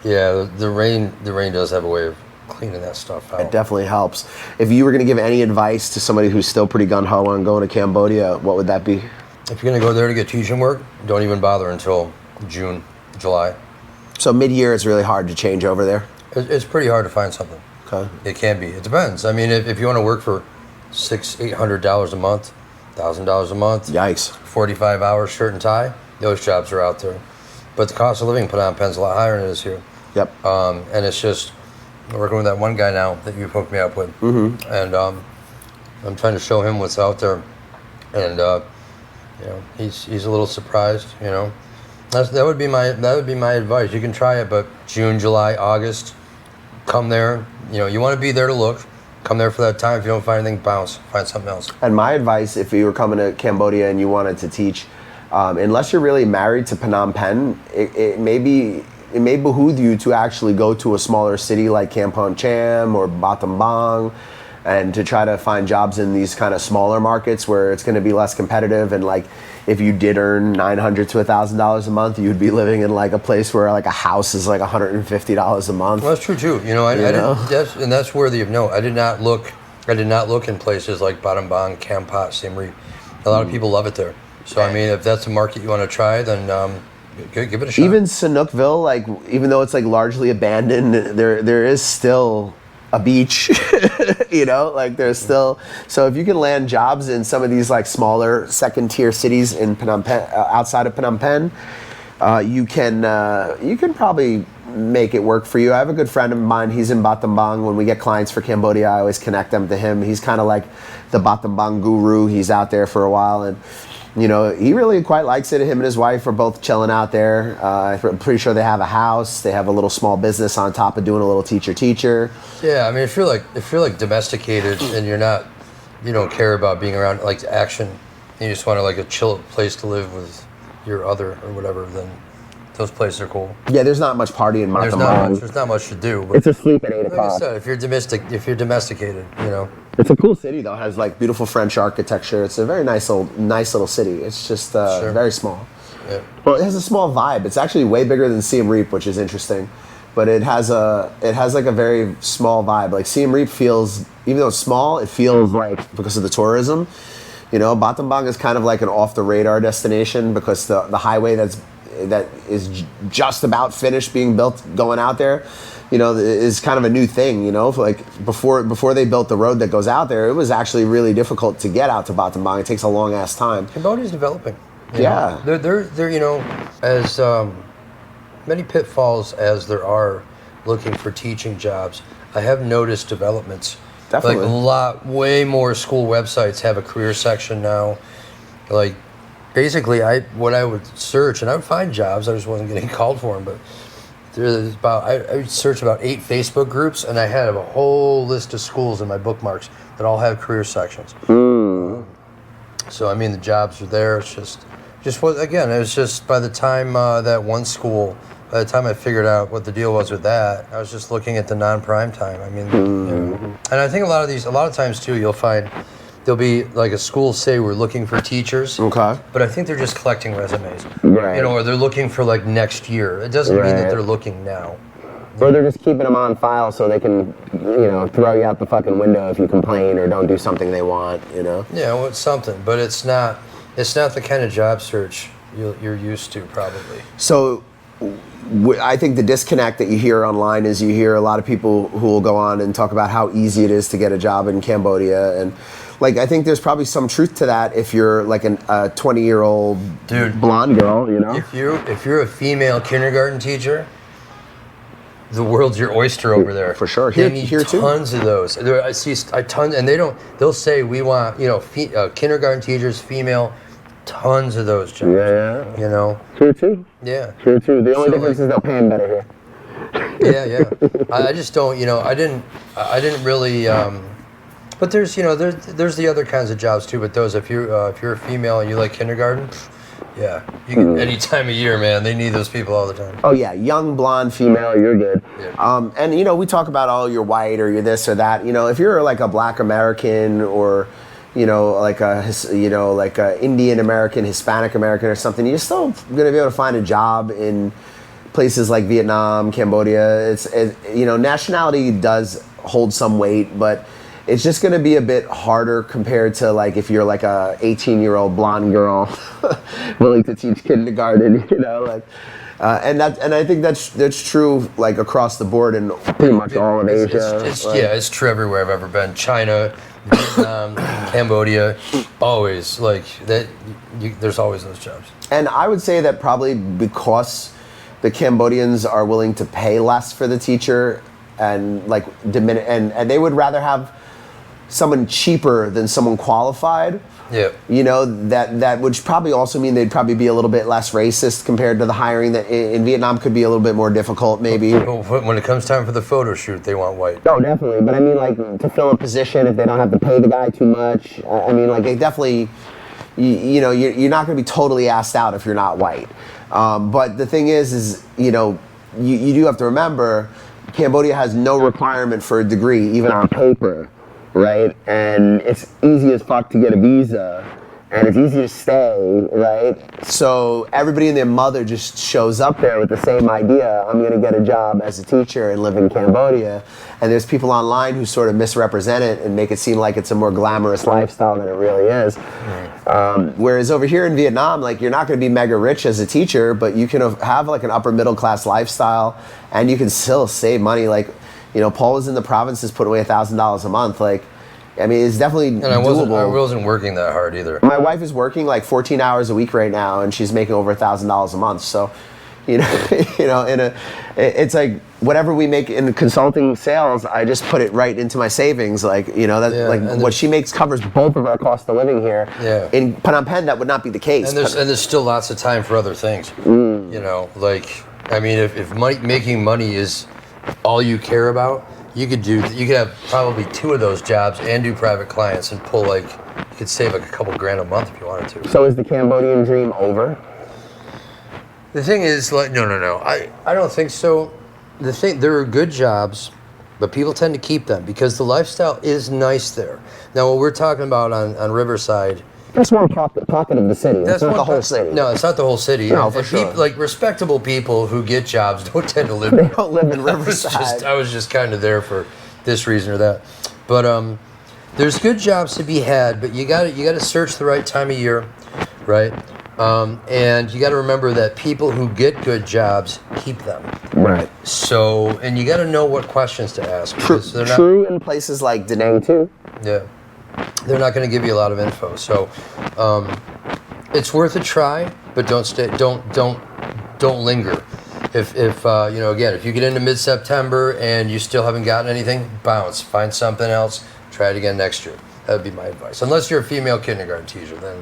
Yeah, the rain does have a way of cleaning that stuff out. It definitely helps. If you were going to give any advice to somebody who's still pretty gung-ho on going to Cambodia, what would that be? If you're going to go there to get teaching work, don't even bother until June, July. So mid-year, it's really hard to change over there? It's pretty hard to find something. Okay. It can be. It depends. I mean, if you want to work for $800 a month, $1,000 a month. Yikes. 45 hours, shirt and tie, those jobs are out there. But the cost of living in Phnom Penh's a lot higher than it is here. Yep. And it's just, I'm working with that one guy now that you hooked me up with. Mm-hmm. And I'm trying to show him what's out there. And, you know, he's a little surprised, you know. That would be my advice. You can try it, but June, July, August, come there. You know, you want to be there to look. Come there for that time. If you don't find anything, bounce. Find something else. And my advice, if you were coming to Cambodia and you wanted to teach, unless you're really married to Phnom Penh, it may behoove you to actually go to a smaller city like Kampong Cham or Battambang, and to try to find jobs in these kind of smaller markets where it's going to be less competitive. And like, if you did earn $900 to $1,000 a month, you'd be living in like a place where like a house is like $150 a month. Well, that's true too. You know, that's worthy of note. I did not look in places like Battambang, Kampot, Siem Reap. A lot of people love it there. So I mean, if that's a market you want to try, then give it a shot. Even Sanukville, like, even though it's like largely abandoned, there is still a beach, you know, like there's still, so if you can land jobs in some of these like smaller second tier cities in Phnom Penh, outside of Phnom Penh, you can probably make it work for you. I have a good friend of mine, he's in Battambang. When we get clients for Cambodia, I always connect them to him. He's kind of like the Battambang guru. He's out there for a while, and you know, he really quite likes it. Him and his wife are both chilling out there. I'm pretty sure they have a house. They have a little small business on top of doing a little teacher. Yeah, I mean, if you're like domesticated and you don't care about being around like action, you just want like a chill place to live with your other or whatever, then those places are cool. Yeah, there's not much party in Battambang. There's not much to do. But It's asleep at 8 like I o'clock. said, if you're domesticated, you know. It's a cool city though. It has like beautiful French architecture. It's a very nice little city. It's just very small. Yeah. Well, it has a small vibe. It's actually way bigger than Siem Reap, which is interesting. But it has like a very small vibe. Like Siem Reap feels, even though it's small, it feels like, because of the tourism, you know, Battambang is kind of like an off the radar destination because the highway that is just about finished being built going out there, you know, is kind of a new thing, you know. Like before they built the road that goes out there, it was actually really difficult to get out to Battambang. It takes a long ass time. Cambodia's developing. Yeah. They're you know, as many pitfalls as there are looking for teaching jobs, I have noticed developments. Definitely. Like way more school websites have a career section now. Like, basically, what I would search, and I would find jobs, I just wasn't getting called for them, but there's I would search about 8 Facebook groups, and I had a whole list of schools in my bookmarks that all have career sections. So, I mean, the jobs are there. It's just what, again, it was just by the time that one school, by the time I figured out what the deal was with that, I was just looking at the non-prime time. I mean, you know, and I think a lot of times too, you'll find there'll be like a school say we're looking for teachers. Okay. But I think they're just collecting resumes. Right. You know, or they're looking for like next year. It doesn't mean that they're looking now. Or they're just keeping them on file so they can, you know, throw you out the fucking window if you complain or don't do something they want, you know? Yeah, well, it's something, but it's not the kind of job search you're used to, probably. So I think the disconnect that you hear online is you hear a lot of people who will go on and talk about how easy it is to get a job in Cambodia. And like, I think there's probably some truth to that if you're like a 20-year-old dude, blonde girl, you know? If you're a female kindergarten teacher, the world's your oyster over there. For sure. They need here too. tons of those. I see a ton, and they'll say we want, you know, kindergarten teachers, female, tons of those jobs. Yeah. You know. Here too. Yeah. Here too. The only difference is they'll pay them better here. Yeah. I just don't, you know, I didn't really, but there's, you know, there's the other kinds of jobs too, but those, if you're a female and you like kindergarten, yeah, you can, any time of year, man, they need those people all the time. Oh yeah, young blonde female, you're good. Yeah. And you know, we talk about, oh, you're white or you're this or that. You know, if you're like a Black American or, you know, like a Indian American, Hispanic American or something, you're still gonna be able to find a job in places like Vietnam, Cambodia. You know, nationality does hold some weight, but it's just going to be a bit harder compared to like if you're like a 18-year-old blonde girl willing to teach kindergarten, you know, like, and I think that's true like across the board in pretty much all of Asia. It's true everywhere I've ever been. China, Vietnam, Cambodia, always like that. There's always those jobs. And I would say that probably because the Cambodians are willing to pay less for the teacher and like and they would rather have someone cheaper than someone qualified. Yeah. You know, that would probably also mean they'd probably be a little bit less racist compared to the hiring that in Vietnam could be a little bit more difficult maybe. When it comes time for the photo shoot, they want white. Oh, definitely. But I mean, like, to fill a position, if they don't have to pay the guy too much, I mean, like, they definitely, you know, you're not going to be totally asked out if you're not white. But the thing is, you know, you do have to remember, Cambodia has no requirement for a degree, even on paper. Right, and it's easy as fuck to get a visa, and it's easy to stay, right? So everybody and their mother just shows up there with the same idea, I'm gonna get a job as a teacher and live in Cambodia, and there's people online who sort of misrepresent it and make it seem like it's a more glamorous lifestyle than it really is. Whereas over here in Vietnam, like, you're not gonna be mega rich as a teacher, but you can have like an upper middle class lifestyle, and you can still save money. Like, you know, Paul was in the provinces, put away $1,000 a month. Like, I mean, it's definitely doable. I wasn't working that hard either. My wife is working like 14 hours a week right now, and she's making over $1,000 a month. So, you know, it's like whatever we make in consulting sales, I just put it right into my savings. Like, you know, what she makes covers both of our cost of living here. Yeah. In Phnom Penh, that would not be the case. And there's still lots of time for other things. You know, like, I mean, if making money is all you care about, you could have probably 2 of those jobs and do private clients and pull, like, you could save like a couple grand a month if you wanted to. So is the Cambodian dream over? The thing is, like, no. I don't think so. There are good jobs, but people tend to keep them because the lifestyle is nice there. Now, what we're talking about on Riverside. That's one pocket of the city. That's not the whole city. No, it's not the whole city. No, for sure. People, like respectable people who get jobs don't tend to live. They don't live in Riverside. I was just kind of there for this reason or that. But there's good jobs to be had, but you got to search the right time of year, right? And you got to remember that people who get good jobs keep them. Right. So, and you got to know what questions to ask. True in places like Da Nang too. Yeah. They're not going to give you a lot of info. So, it's worth a try, but don't linger. If again, if you get into mid-September and you still haven't gotten anything, bounce. Find something else. Try it again next year. That would be my advice. Unless you're a female kindergarten teacher, then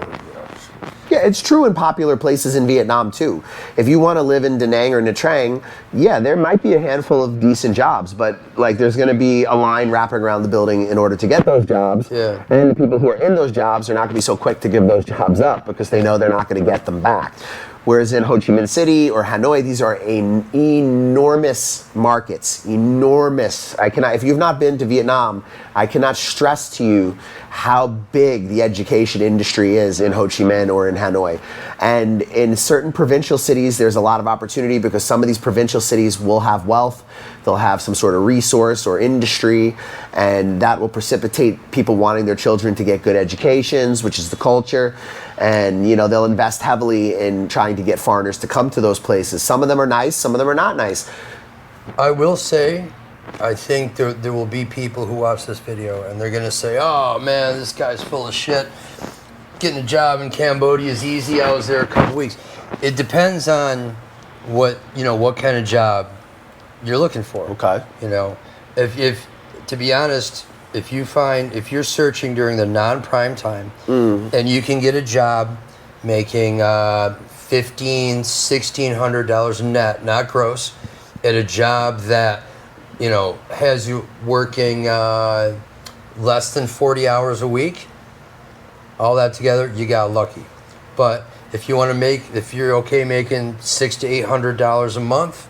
Yeah, it's true in popular places in Vietnam too. If you want to live in Da Nang or Nha Trang, yeah, there might be a handful of decent jobs, but like there's going to be a line wrapping around the building in order to get those jobs. Yeah. And the people who are in those jobs are not going to be so quick to give those jobs up because they know they're not going to get them back. Whereas in Ho Chi Minh City or Hanoi, these are enormous markets, enormous. If you've not been to Vietnam, I cannot stress to you how big the education industry is in Ho Chi Minh or in Hanoi. And in certain provincial cities, there's a lot of opportunity because some of these provincial cities will have wealth. They'll have some sort of resource or industry, and that will precipitate people wanting their children to get good educations, which is the culture. And they'll invest heavily in trying to get foreigners to come to those places. Some of them are nice, some of them are not nice. I will say, I think there will be people who watch this video and they're gonna say, "Oh man, this guy's full of shit. Getting a job in Cambodia is easy. I was there a couple weeks." It depends on what kind of job you're looking for. Okay. If to be honest, if you're searching during the non-prime time and you can get a job making $1,500-$1,600 net, not gross, at a job that has you working less than 40 hours a week, all that together, you got lucky. But if you're okay making $600 to $800 a month,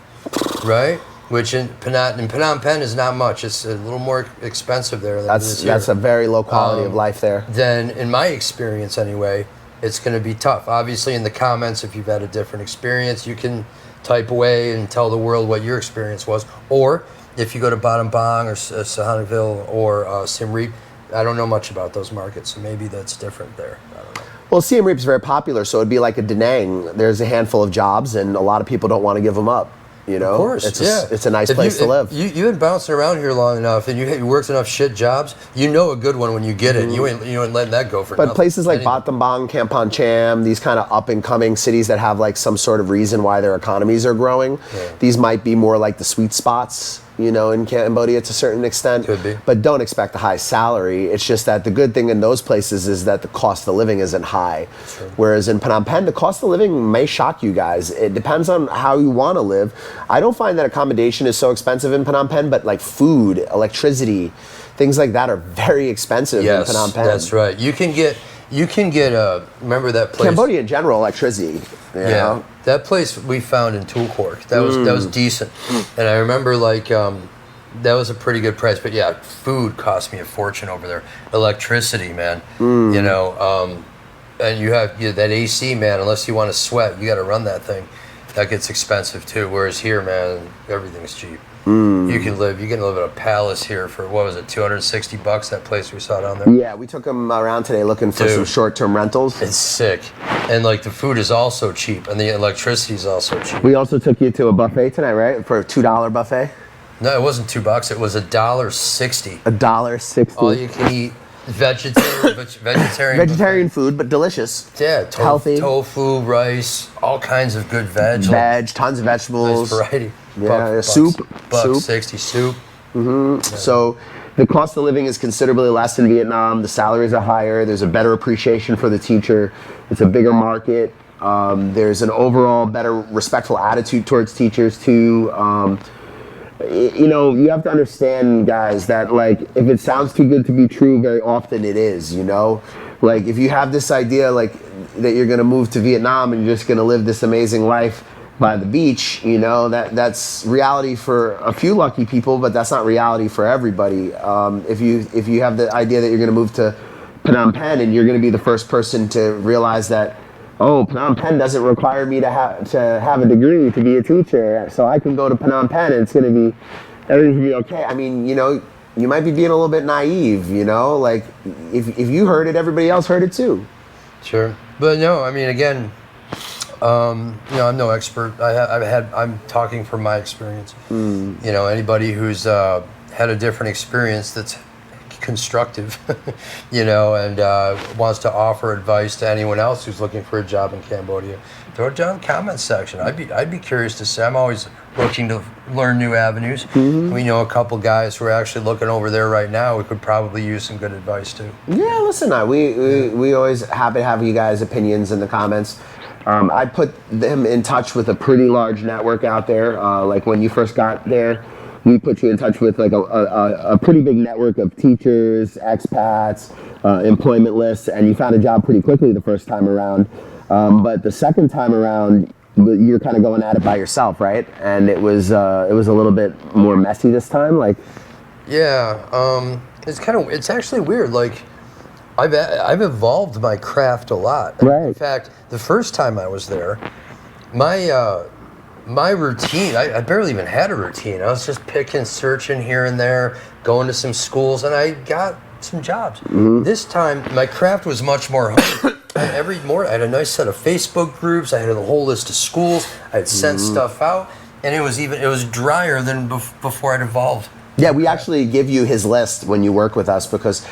right? Which in Phnom Penh is not much. It's a little more expensive there than it is here. That's a very low quality of life there. Then, in my experience anyway, it's going to be tough. Obviously, in the comments, if you've had a different experience, you can type away and tell the world what your experience was. Or if you go to Battambang or Sihanoukville or Siem Reap, I don't know much about those markets, so maybe that's different there. I don't know. Well, Siem Reap is very popular, so it'd be like a Da Nang. There's a handful of jobs, and a lot of people don't want to give them up. Of course, it's a nice place to live. You've been bouncing around here long enough, and you worked enough shit jobs. You know a good one when you get it. You ain't letting that go for nothing. But places like Battambang, Kampong Cham, these kind of up and coming cities that have like some sort of reason why their economies are growing, these might be more like the sweet spots. In Cambodia to a certain extent. Could be. But don't expect a high salary. It's just that the good thing in those places is that the cost of living isn't high. Sure. Whereas in Phnom Penh, the cost of living may shock you guys. It depends on how you want to live. I don't find that accommodation is so expensive in Phnom Penh, but like food, electricity, things like that are very expensive in Phnom Penh. That's right. You can get remember that place? Cambodia in general, electricity. You know? That place we found in Tul Kork. That was decent, and I remember that was a pretty good price. But yeah, food cost me a fortune over there. Electricity, man. And you have that AC, man. Unless you want to sweat, you got to run that thing. That gets expensive too. Whereas here, man, everything's cheap. You can live in a palace here for, what was it, $260, that place we saw down there? Yeah, we took them around today looking for some short-term rentals. It's sick. And the food is also cheap, and the electricity is also cheap. We also took you to a buffet tonight, right? For a $2 buffet? No, it wasn't $2, it was $1.60. $1.60. All you can eat. Vegetarian food, but delicious. Yeah, healthy. Tofu, rice, all kinds of good veg. Tons of vegetables. Nice variety. Soup. $1.60 soup. Yeah. So the cost of living is considerably less in Vietnam. The salaries are higher. There's a better appreciation for the teacher. It's a bigger market. There's an overall better respectful attitude towards teachers too. You have to understand, guys, that if it sounds too good to be true, very often it is. If you have this idea that you're going to move to Vietnam and you're just going to live this amazing life, by the beach, you know, that's reality for a few lucky people, but that's not reality for everybody. If you have the idea that you're going to move to Phnom Penh and you're going to be the first person to realize that, oh, Phnom Penh doesn't require me to have a degree to be a teacher, so I can go to Phnom Penh and everything's going to be okay. I mean, you know, you might be being a little bit naive, you know, like if you heard it, everybody else heard it too. Sure. But no, I mean, again, you know, I'm no expert. I'm talking from my experience. You know, anybody who's had a different experience that's constructive, you know, and wants to offer advice to anyone else who's looking for a job in Cambodia, throw it down in the comments section. I'd be curious to see. I'm always looking to learn new avenues. We know a couple guys who are actually looking over there right now. We could probably use some good advice too. Yeah, listen, we always happy to have you guys' opinions in the comments. I put them in touch with a pretty large network out there. Like when you first got there, we put you in touch with like a pretty big network of teachers, expats, employment lists, and you found a job pretty quickly the first time around. But the second time around, you're kind of going at it by yourself, right? And it was a little bit more messy this time, like. Yeah, it's actually weird. Like, I've evolved my craft a lot. Right. In fact, the first time I was there, my routine, I barely even had a routine. I was just picking, searching here and there, going to some schools, and I got some jobs. This time, my craft was much more home. Every morning, I had a nice set of Facebook groups. I had a whole list of schools. I had sent stuff out, and it was drier than before I'd evolved. Yeah, we actually give you his list when you work with us because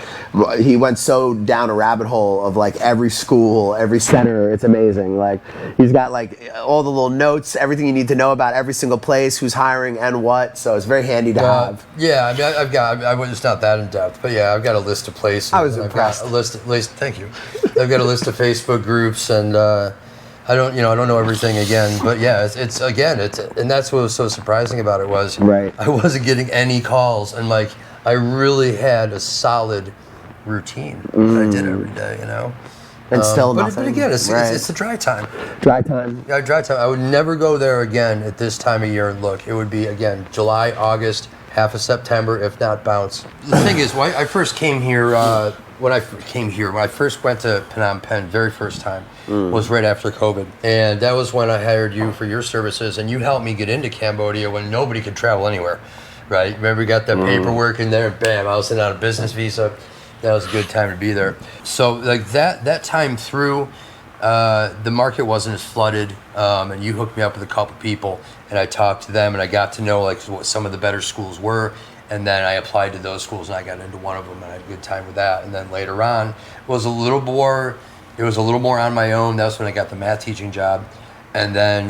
he went so down a rabbit hole of like every school, every center. It's amazing. Like he's got like all the little notes, everything you need to know about every single place, who's hiring and what. So it's very handy to have. Yeah, I mean, I was not that in depth, but yeah, I've got a list of places. I was impressed. I've got a list. Thank you. I've got a list of Facebook groups and. I don't know everything again, but yeah, and that's what was so surprising about it was right. I wasn't getting any calls, and like I really had a solid routine that I did every day, you know. And still nothing. But again, it's the dry time. Dry time. Yeah, dry time. I would never go there again at this time of year and look. It would be again July, August, half of September, if not bounce. The thing is, when I first came here. When I first went to Phnom Penh, very first time, was right after COVID. And that was when I hired you for your services, and you helped me get into Cambodia when nobody could travel anywhere, right? Remember, we got that paperwork in there, bam, I was on a business visa. That was a good time to be there. So like that time through, the market wasn't as flooded, and you hooked me up with a couple people, and I talked to them, and I got to know like what some of the better schools were. And then I applied to those schools, and I got into one of them, and I had a good time with that. And then later on, it was a little more on my own. That's when I got the math teaching job. And then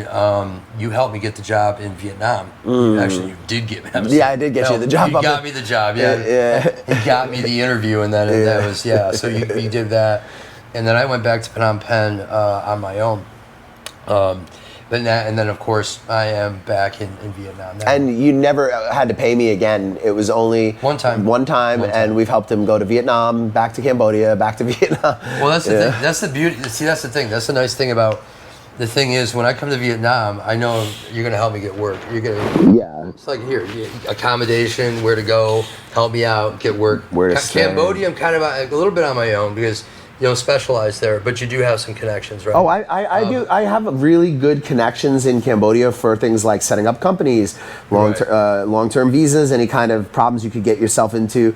you helped me get the job in Vietnam. Actually, you did get me. Yeah, I did get you the job. You got me the job, yeah. You got me the interview, and then that was, yeah. So you did that. And then I went back to Phnom Penh on my own. And then, of course, I am back in Vietnam now. And you never had to pay me again. It was only one time, and we've helped him go to Vietnam, back to Cambodia, back to Vietnam. Well, that's the thing. That's the beauty. See, that's the thing. That's the nice thing about the thing is when I come to Vietnam, I know you're going to help me get work. You're going to. Yeah. It's like here, accommodation, where to go, help me out, get work. Where to stay. Cambodia, I'm kind of a little bit on my own because. You don't specialize there, but you do have some connections, right? Oh, I do. I have really good connections in Cambodia for things like setting up companies, long-term visas, any kind of problems you could get yourself into.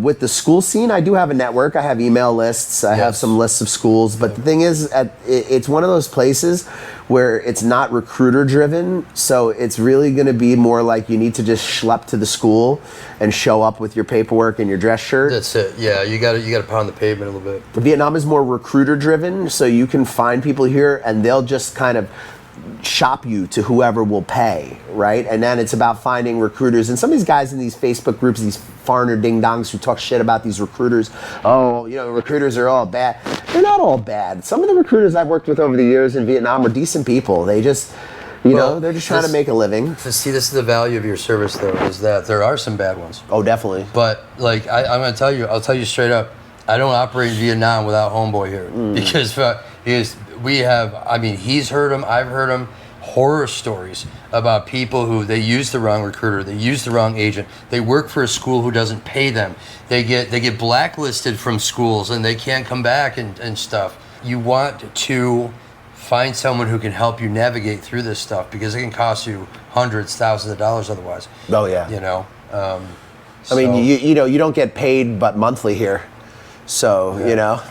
With the school scene, I do have a network. I have email lists. I have some lists of schools. But the thing is, it's one of those places where it's not recruiter driven, so it's really going to be more like you need to just schlep to the school and show up with your paperwork and your dress shirt. That's it. Yeah, you got to pound the pavement a little bit. Vietnam is more recruiter driven, so you can find people here and they'll just kind of shop you to whoever will pay, right? And then it's about finding recruiters. And some of these guys in these Facebook groups, these foreigner ding-dongs who talk shit about these recruiters, recruiters are all bad. They're not all bad. Some of the recruiters I've worked with over the years in Vietnam are decent people. They just, they're just trying to make a living. See, this is the value of your service, though, is that there are some bad ones. Oh, definitely. But, like, I'm going to tell you, I'll tell you straight up, I don't operate in Vietnam without Homeboy here. Because we have, he's heard him, I've heard him, horror stories about people who they use the wrong recruiter, they use the wrong agent, they work for a school who doesn't pay them, they get blacklisted from schools and they can't come back and stuff. You want to find someone who can help you navigate through this stuff because it can cost you hundreds, thousands of dollars otherwise. Oh yeah. You know. I mean, you know, you don't get paid but monthly here. So, you know,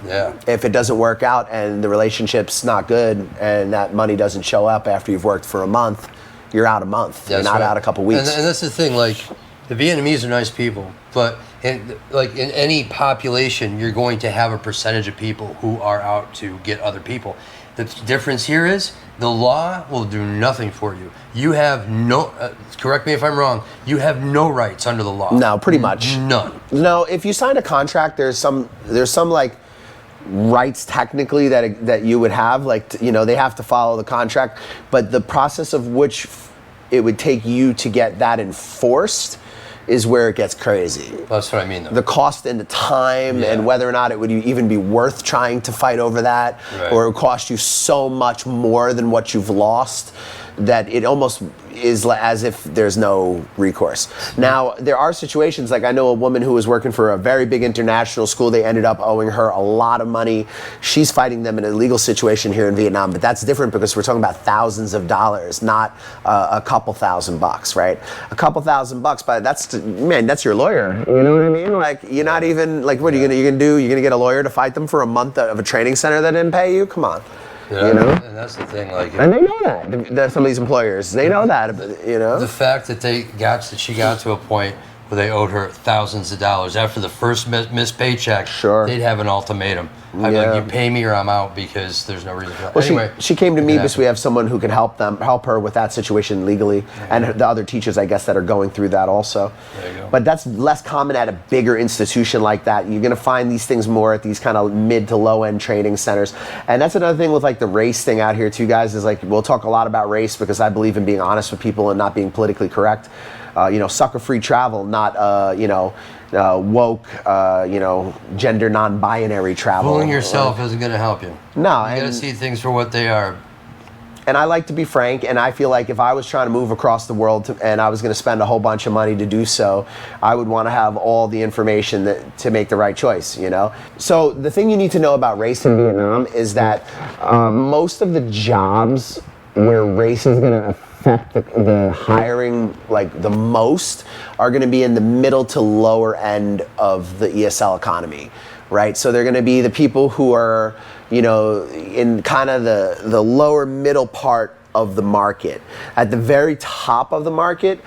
if it doesn't work out and the relationship's not good and that money doesn't show up after you've worked for a month, you're out a month. You're not out a couple weeks. And that's the thing, like, the Vietnamese are nice people, but in any population, you're going to have a percentage of people who are out to get other people. The difference here is the law will do nothing for you. You have no, correct me if I'm wrong, you have no rights under the law. No, pretty much. None. No, if you sign a contract, there's some like rights technically that you would have, like, you know, they have to follow the contract, but the process of which it would take you to get that enforced is where it gets crazy. That's what I mean, though. The cost and the time and whether or not it would even be worth trying to fight over that, or it would cost you so much more than what you've lost that it almost is as if there's no recourse. Now, there are situations, like I know a woman who was working for a very big international school. They ended up owing her a lot of money. She's fighting them in a legal situation here in Vietnam, but that's different because we're talking about thousands of dollars, not a couple $1,000, right? A couple $1,000, but that's your lawyer. You know what I mean? Like, you're not even, like, what are you gonna do? You're gonna get a lawyer to fight them for a month of a training center that didn't pay you? Come on. Yeah, you know? And that's the thing, like, and they know that. Some of these employers, they know that, you know. The fact that she got to a point where they owed her thousands of dollars after the first missed paycheck. Sure. They'd have an ultimatum. I'd be like, you pay me or I'm out because there's no reason for that. Well, anyway, she came to me because we have someone who can help her with that situation legally, and the other teachers, I guess, that are going through that also. There you go. But that's less common at a bigger institution like that. You're going to find these things more at these kind of mid to low end training centers. And that's another thing with like the race thing out here too, guys, is like, we'll talk a lot about race because I believe in being honest with people and not being politically correct. You know, sucker free travel, not, you know, woke, you know, gender non-binary travel. Fooling yourself isn't going to help you. No. You got to see things for what they are. And I like to be frank, and I feel like if I was trying to move across the world and I was going to spend a whole bunch of money to do so, I would want to have all the information to make the right choice, you know? So the thing you need to know about race in Vietnam is that most of the jobs where race is going to affect the hiring like the most are going to be in the middle to lower end of the ESL economy, right? So they're going to be the people who are, you know, in kind of the lower middle part of the market. At the very top of the market,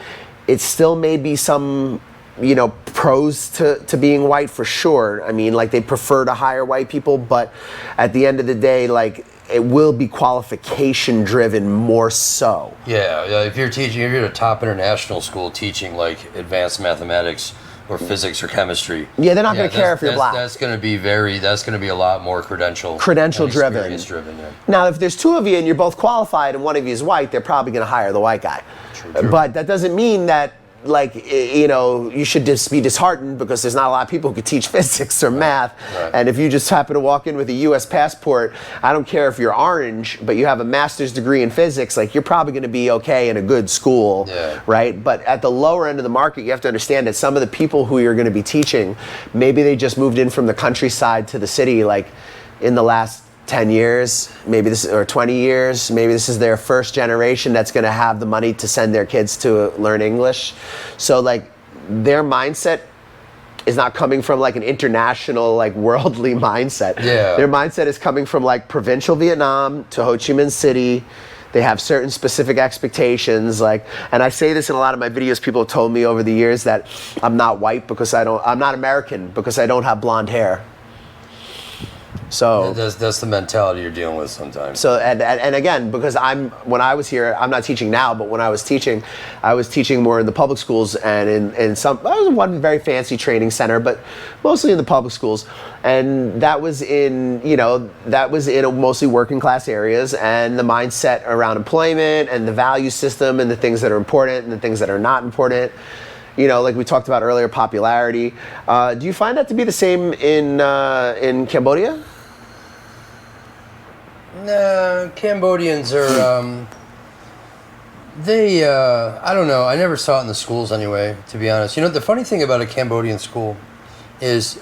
it still may be some, you know, pros to being white for sure. I mean, like, they prefer to hire white people, but at the end of the day, like, it will be qualification driven more so. Yeah, if you're at a top international school teaching like advanced mathematics or physics or chemistry. Yeah, they're not going to care if you're black. That's going to be a lot more credential driven. Yeah. Now, if there's two of you and you're both qualified and one of you is white, they're probably going to hire the white guy. True. But that doesn't mean that, like, you know, you should just be disheartened because there's not a lot of people who can teach physics or math. Right. And if you just happen to walk in with a U.S. passport, I don't care if you're orange, but you have a master's degree in physics, like, you're probably going to be okay in a good school, right? But at the lower end of the market, you have to understand that some of the people who you're going to be teaching, maybe they just moved in from the countryside to the city, like, in the last 10 years, maybe this, or 20 years, maybe this is their first generation that's going to have the money to send their kids to learn English. So, like, their mindset is not coming from like an international, like, worldly mindset. Yeah. Their mindset is coming from like provincial Vietnam to Ho Chi Minh City. They have certain specific expectations, like, and I say this in a lot of my videos. People have told me over the years that I'm not white because I'm not American because I don't have blonde hair. So that's the mentality you're dealing with sometimes. So and again, because when I was here, I'm not teaching now, but when I was teaching more in the public schools and in some, I was one very fancy training center, but mostly in the public schools, and that was in mostly working class areas, and the mindset around employment and the value system and the things that are important and the things that are not important. You know, like we talked about earlier, popularity. Do you find that to be the same in Cambodia? No, Cambodians are They, I don't know. I never saw it in the schools anyway, to be honest. You know, the funny thing about a Cambodian school is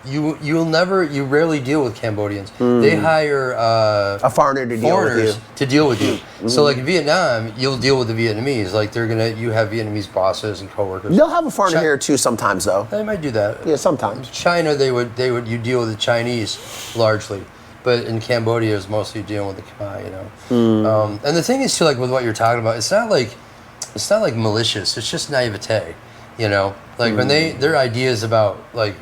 you rarely deal with Cambodians. They hire A foreigner to deal with you. foreigners to deal with you. So like in Vietnam, you'll deal with the Vietnamese. Like you have Vietnamese bosses and coworkers. They'll have a foreigner here too sometimes, though. They might do that. Yeah, sometimes. China, you deal with the Chinese largely. But in Cambodia, it's mostly dealing with the Khmer, you know. And the thing is too, like with what you're talking about, it's not like malicious. It's just naivete, you know. Like when their ideas about like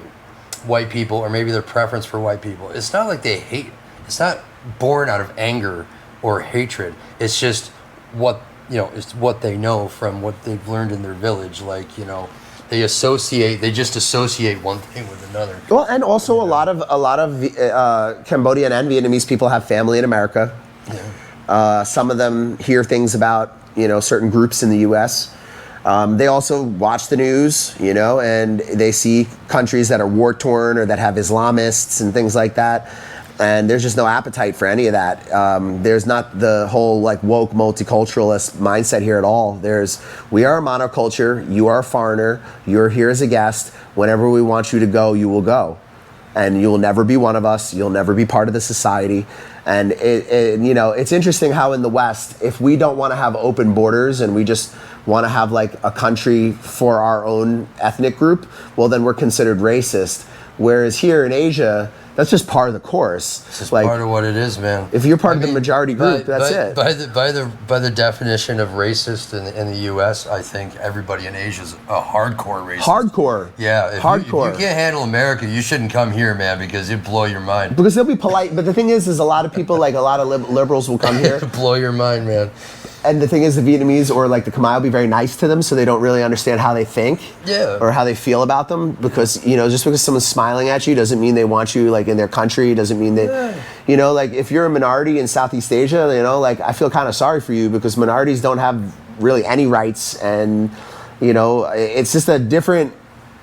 white people or maybe their preference for white people, it's not like they hate. It's not born out of anger or hatred. It's just what it's what they know from what they've learned in their village. Like they just associate one thing with another. Well, and also a lot of Cambodian and Vietnamese people have family in America. Yeah. Some of them hear things about certain groups in the U.S. They also watch the news, and they see countries that are war torn or that have Islamists and things like that. And there's just no appetite for any of that. There's not the whole like woke multiculturalist mindset here at all. We are a monoculture. You are a foreigner. You're here as a guest. Whenever we want you to go, you will go. And you'll never be one of us. You'll never be part of the society. And it's interesting how in the West, if we don't want to have open borders and we just want to have like a country for our own ethnic group, well, then we're considered racist. Whereas here in Asia, that's just part of the course. It's just part of what it is, man. If you're part of the majority group, that's it. By the definition of racist in the U.S., I think everybody in Asia is a hardcore racist. Hardcore. Yeah. Hardcore. If you can't handle America, you shouldn't come here, man, because it'd blow your mind. Because they'll be polite. But the thing is a lot of people, like a lot of liberals will come here. Blow your mind, man. And the thing is, the Vietnamese or like the Khmer will be very nice to them, so they don't really understand how they think or how they feel about them. Because just because someone's smiling at you doesn't mean they want you like in their country. Doesn't mean that like if you're a minority in Southeast Asia, like I feel kind of sorry for you because minorities don't have really any rights, and it's just a different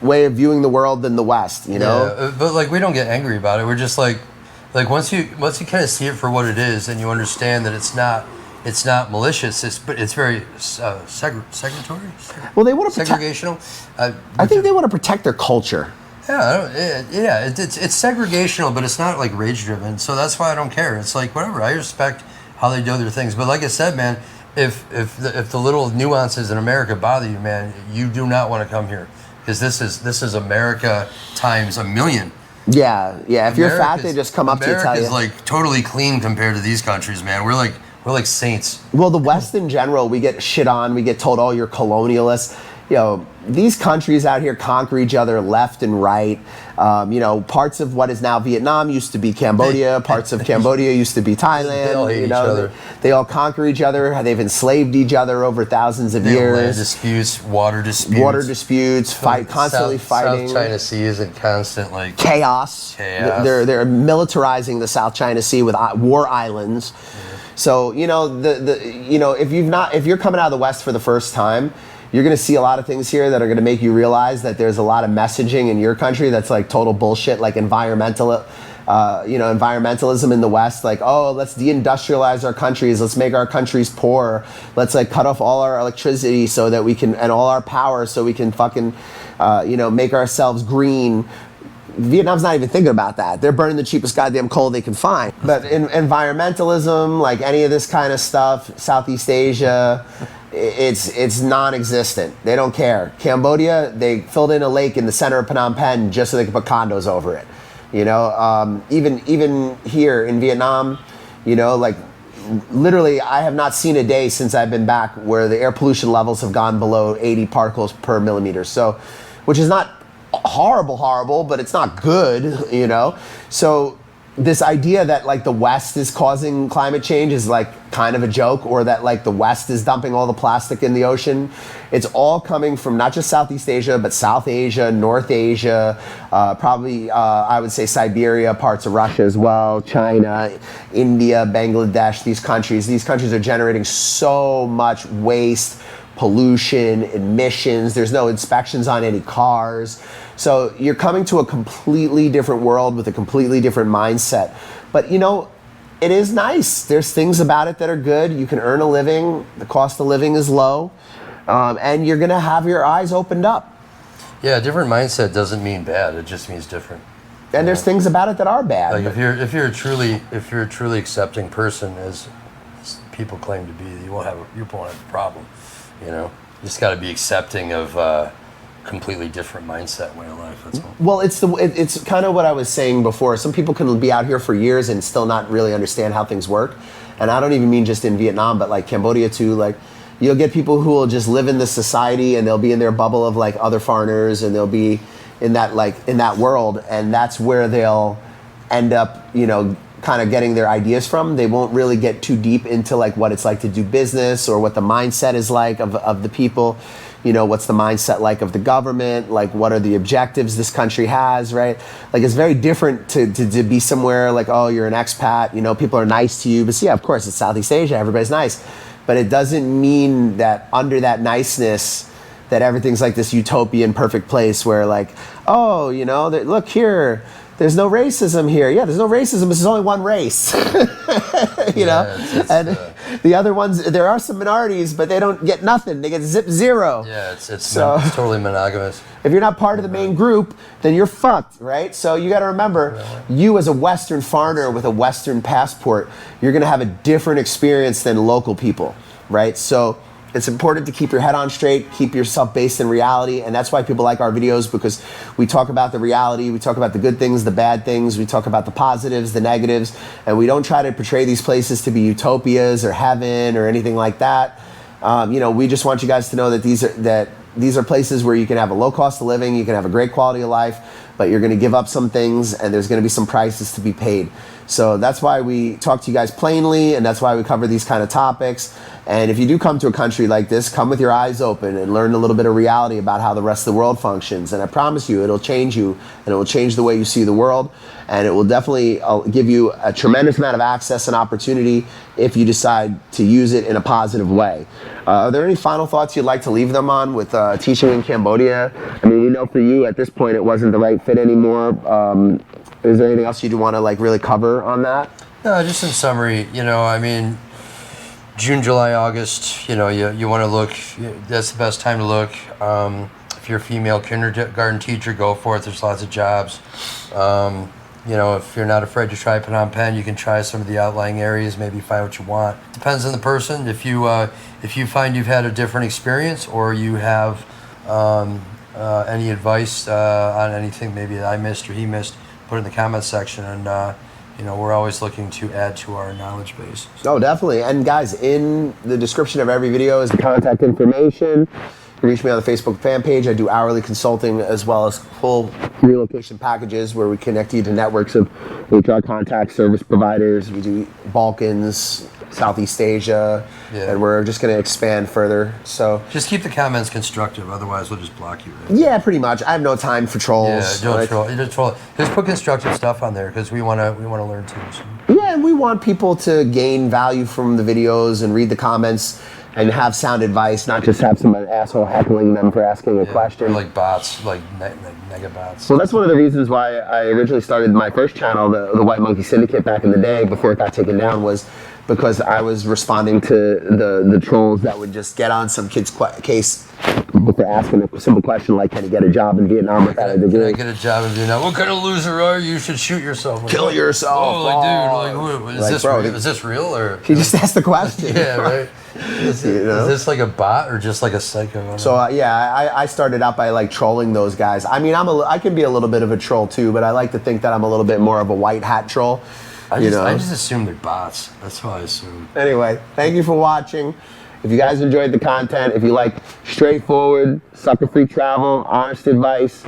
way of viewing the world than the West. Yeah, but like we don't get angry about it. We're just like once you kind of see it for what it is, and you understand that it's not malicious, but it's very segregatory. Well, they want to segregational. I think they want to protect their culture. Yeah, it's segregational, but it's not like rage driven. So that's why I don't care. It's like whatever. I respect how they do their things, but like I said, man, if the little nuances in America bother you, man, you do not want to come here because this is America times a million. Yeah. If you're fat, they just come up to you and tell you. America's like totally clean compared to these countries, man. We're like saints. Well, the West in general, we get shit on. We get told, oh, you're colonialists. These countries out here conquer each other left and right. Parts of what is now Vietnam used to be Cambodia. Parts of Cambodia used to be Thailand. They all hate each other. They all conquer each other. They've enslaved each other over thousands of years. Land disputes, water disputes. Constantly fighting. South China Sea is in constant chaos. They're militarizing the South China Sea with war islands. So if you're coming out of the West for the first time, you're going to see a lot of things here that are going to make you realize that there's a lot of messaging in your country that's like total bullshit, like environmentalism in the West, like, oh, let's deindustrialize our countries, let's make our countries poor, let's like cut off all our electricity so that we can, and all our power so we can fucking, make ourselves green. Vietnam's not even thinking about that. They're burning the cheapest goddamn coal they can find. But in environmentalism, like any of this kind of stuff, Southeast Asia, it's non-existent. They don't care. Cambodia, they filled in a lake in the center of Phnom Penh just so they could put condos over it. Even here in Vietnam, like literally I have not seen a day since I've been back where the air pollution levels have gone below 80 particles per millimeter. So, which is not horrible, but it's not good, So this idea that like the West is causing climate change is like kind of a joke, or that like the West is dumping all the plastic in the ocean. It's all coming from not just Southeast Asia, but South Asia, North Asia, probably I would say Siberia, parts of Russia as well, China, India, Bangladesh. These countries are generating so much waste, pollution, emissions. There's no inspections on any cars. So you're coming to a completely different world with a completely different mindset. But it is nice. There's things about it that are good. You can earn a living. The cost of living is low. And you're going to have your eyes opened up. Yeah, a different mindset doesn't mean bad. It just means different. And there's things about it that are bad. Like if you're a truly accepting person, as people claim to be, you won't have a problem. You know, you just got to be accepting of completely different mindset, way of life. That's all. Well, it's kind of what I was saying before. Some people can be out here for years and still not really understand how things work. And I don't even mean just in Vietnam, but like Cambodia too. Like you'll get people who will just live in this society and they'll be in their bubble of like other foreigners, and they'll be in that world, and that's where they'll end up, you know, kind of getting their ideas from. They won't really get too deep into like what it's like to do business or what the mindset is like of the people. You know, what's the mindset like of the government? Like, what are the objectives this country has, right? Like, it's very different to be somewhere like, oh, you're an expat, you know, people are nice to you. But yeah, of course, it's Southeast Asia, everybody's nice. But it doesn't mean that under that niceness, that everything's like this utopian perfect place where like, oh, you know, look here, there's no racism here. Yeah, there's no racism. This is only one race. you know? And the other ones, there are some minorities, but they don't get nothing. They get zero. Yeah, it's totally monogamous. If you're not part of the main group, then you're fucked, right? So you got to remember, you as a Western foreigner with a Western passport, you're going to have a different experience than local people, right? So it's important to keep your head on straight, keep yourself based in reality, and that's why people like our videos, because we talk about the reality, we talk about the good things, the bad things, we talk about the positives, the negatives, and we don't try to portray these places to be utopias or heaven or anything like that. You know, we just want you guys to know that these are places where you can have a low cost of living, you can have a great quality of life, but you're going to give up some things, and there's going to be some prices to be paid. So that's why we talk to you guys plainly, and that's why we cover these kind of topics. And if you do come to a country like this, come with your eyes open and learn a little bit of reality about how the rest of the world functions. And I promise you, it'll change you, and it will change the way you see the world. And it will definitely give you a tremendous amount of access and opportunity if you decide to use it in a positive way. Are there any final thoughts you'd like to leave them on with teaching in Cambodia? I mean, we know for you at this point it wasn't the right fit anymore. Is there anything else you'd want to like really cover on that? No, just in summary, you know, I mean, June, July, August, you know, you want to look, that's the best time to look. If you're a female kindergarten teacher, go for it. There's lots of jobs. You know, if you're not afraid to try Phnom Penh, you can try some of the outlying areas, maybe find what you want. Depends on the person. If you find you've had a different experience, or you have any advice on anything maybe that I missed or he missed, put it in the comments section, and you know, we're always looking to add to our knowledge base. Oh, definitely. And guys, in the description of every video is the contact information. You can reach me on the Facebook fan page. I do hourly consulting as well as full relocation packages where we connect you to networks of HR contact service providers. We do Balkans, Southeast Asia, and we're just going to expand further. So just keep the comments constructive, otherwise we'll just block you. Right? Yeah, pretty much. I have no time for trolls. Yeah, don't troll. You just troll. Just put constructive stuff on there because we want to learn too. So. Yeah, and we want people to gain value from the videos and read the comments and have sound advice, not just have some asshole heckling them for asking a question. Like bots, like mega bots. Well, that's one of the reasons why I originally started my first channel, the White Monkey Syndicate, back in the day before it got taken down, was because I was responding to the trolls that would just get on some kid's case for asking a simple question like, can you get a job in Vietnam without a degree? Can I get a job in Vietnam? What kind of loser are you? You should shoot yourself. Kill yourself. Oh, like, dude, is this real? Or he just asked the question. Yeah, right. Is this like a bot or just like a psycho? So I started out by like trolling those guys. I mean, I can be a little bit of a troll too, but I like to think that I'm a little bit more of a white hat troll. I just assume they're bots. That's how I assume. Anyway, thank you for watching. If you guys enjoyed the content, if you like straightforward, sucker-free travel, honest advice,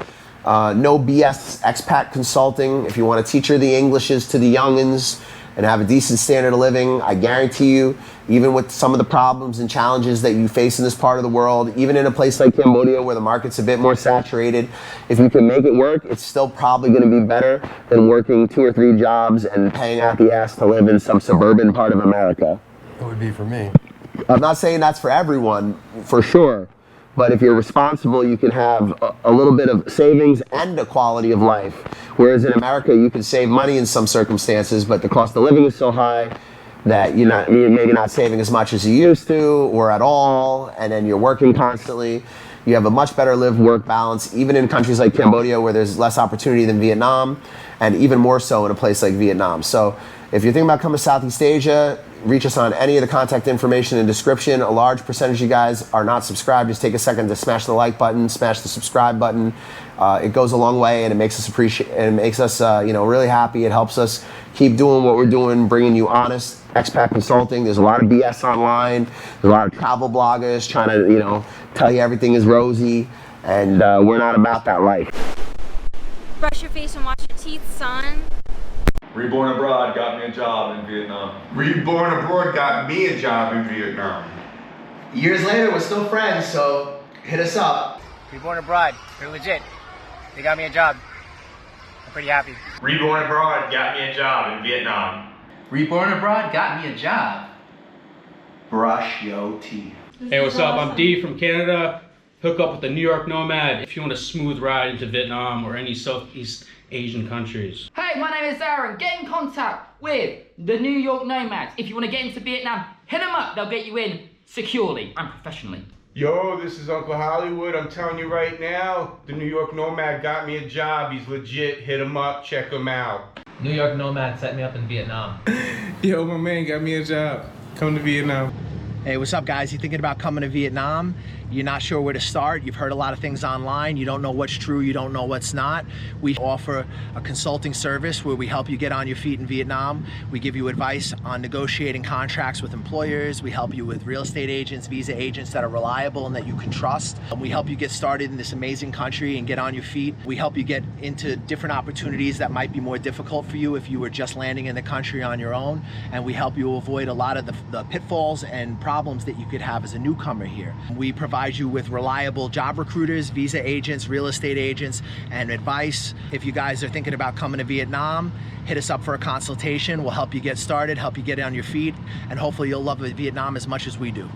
no BS expat consulting, if you want to teach her the Englishes to the youngins and have a decent standard of living, I guarantee you, even with some of the problems and challenges that you face in this part of the world, even in a place like Cambodia where the market's a bit more saturated, if you can make it work, it's still probably going to be better than working 2 or 3 jobs and paying out the ass to live in some suburban part of America. It would be for me. I'm not saying that's for everyone, for sure, But if you're responsible, you can have a little bit of savings and a quality of life. Whereas in America, you can save money in some circumstances, but the cost of living is so high that you're maybe not saving as much as you used to or at all, and then you're working constantly. You have a much better live-work balance, even in countries like Cambodia where there's less opportunity than Vietnam, and even more so in a place like Vietnam. So if you're thinking about coming to Southeast Asia, reach us on any of the contact information in the description. A large percentage of you guys are not subscribed. Just take a second to smash the like button, smash the subscribe button. It goes a long way, and it makes us really happy. It helps us keep doing what we're doing, bringing you honest expat consulting. There's a lot of BS online. There's a lot of travel bloggers trying to, tell you everything is rosy, and we're not about that life. Brush your face and wash your teeth, son. Reborn abroad got me a job in Vietnam. Reborn abroad got me a job in Vietnam. Years later, we're still friends, so hit us up. Reborn abroad, they're legit. They got me a job. I'm pretty happy. Reborn abroad got me a job in Vietnam. Reborn abroad got me a job. Brush your teeth. Hey, what's up? I'm D from Canada. Hook up with the New York Nomad if you want a smooth ride into Vietnam or any Southeast Asian countries. Hey, my name is Aaron. Get in contact with the New York Nomads. If you want to get into Vietnam, hit them up. They'll get you in securely and professionally. Yo, this is Uncle Hollywood. I'm telling you right now, the New York Nomad got me a job. He's legit. Hit him up. Check him out. New York Nomad set me up in Vietnam. Yo, my man got me a job. Come to Vietnam. Hey, what's up, guys? You thinking about coming to Vietnam? You're not sure where to start. You've heard a lot of things online. You don't know what's true. You don't know what's not. We offer a consulting service where we help you get on your feet in Vietnam. We give you advice on negotiating contracts with employers. We help you with real estate agents, visa agents that are reliable and that you can trust. We help you get started in this amazing country and get on your feet. We help you get into different opportunities that might be more difficult for you if you were just landing in the country on your own. And we help you avoid a lot of the pitfalls and problems that you could have as a newcomer here. We provide you with reliable job recruiters, visa agents, real estate agents, and advice. If you guys are thinking about coming to Vietnam, hit us up for a consultation. We'll help you get started, help you get on your feet, and hopefully you'll love Vietnam as much as we do.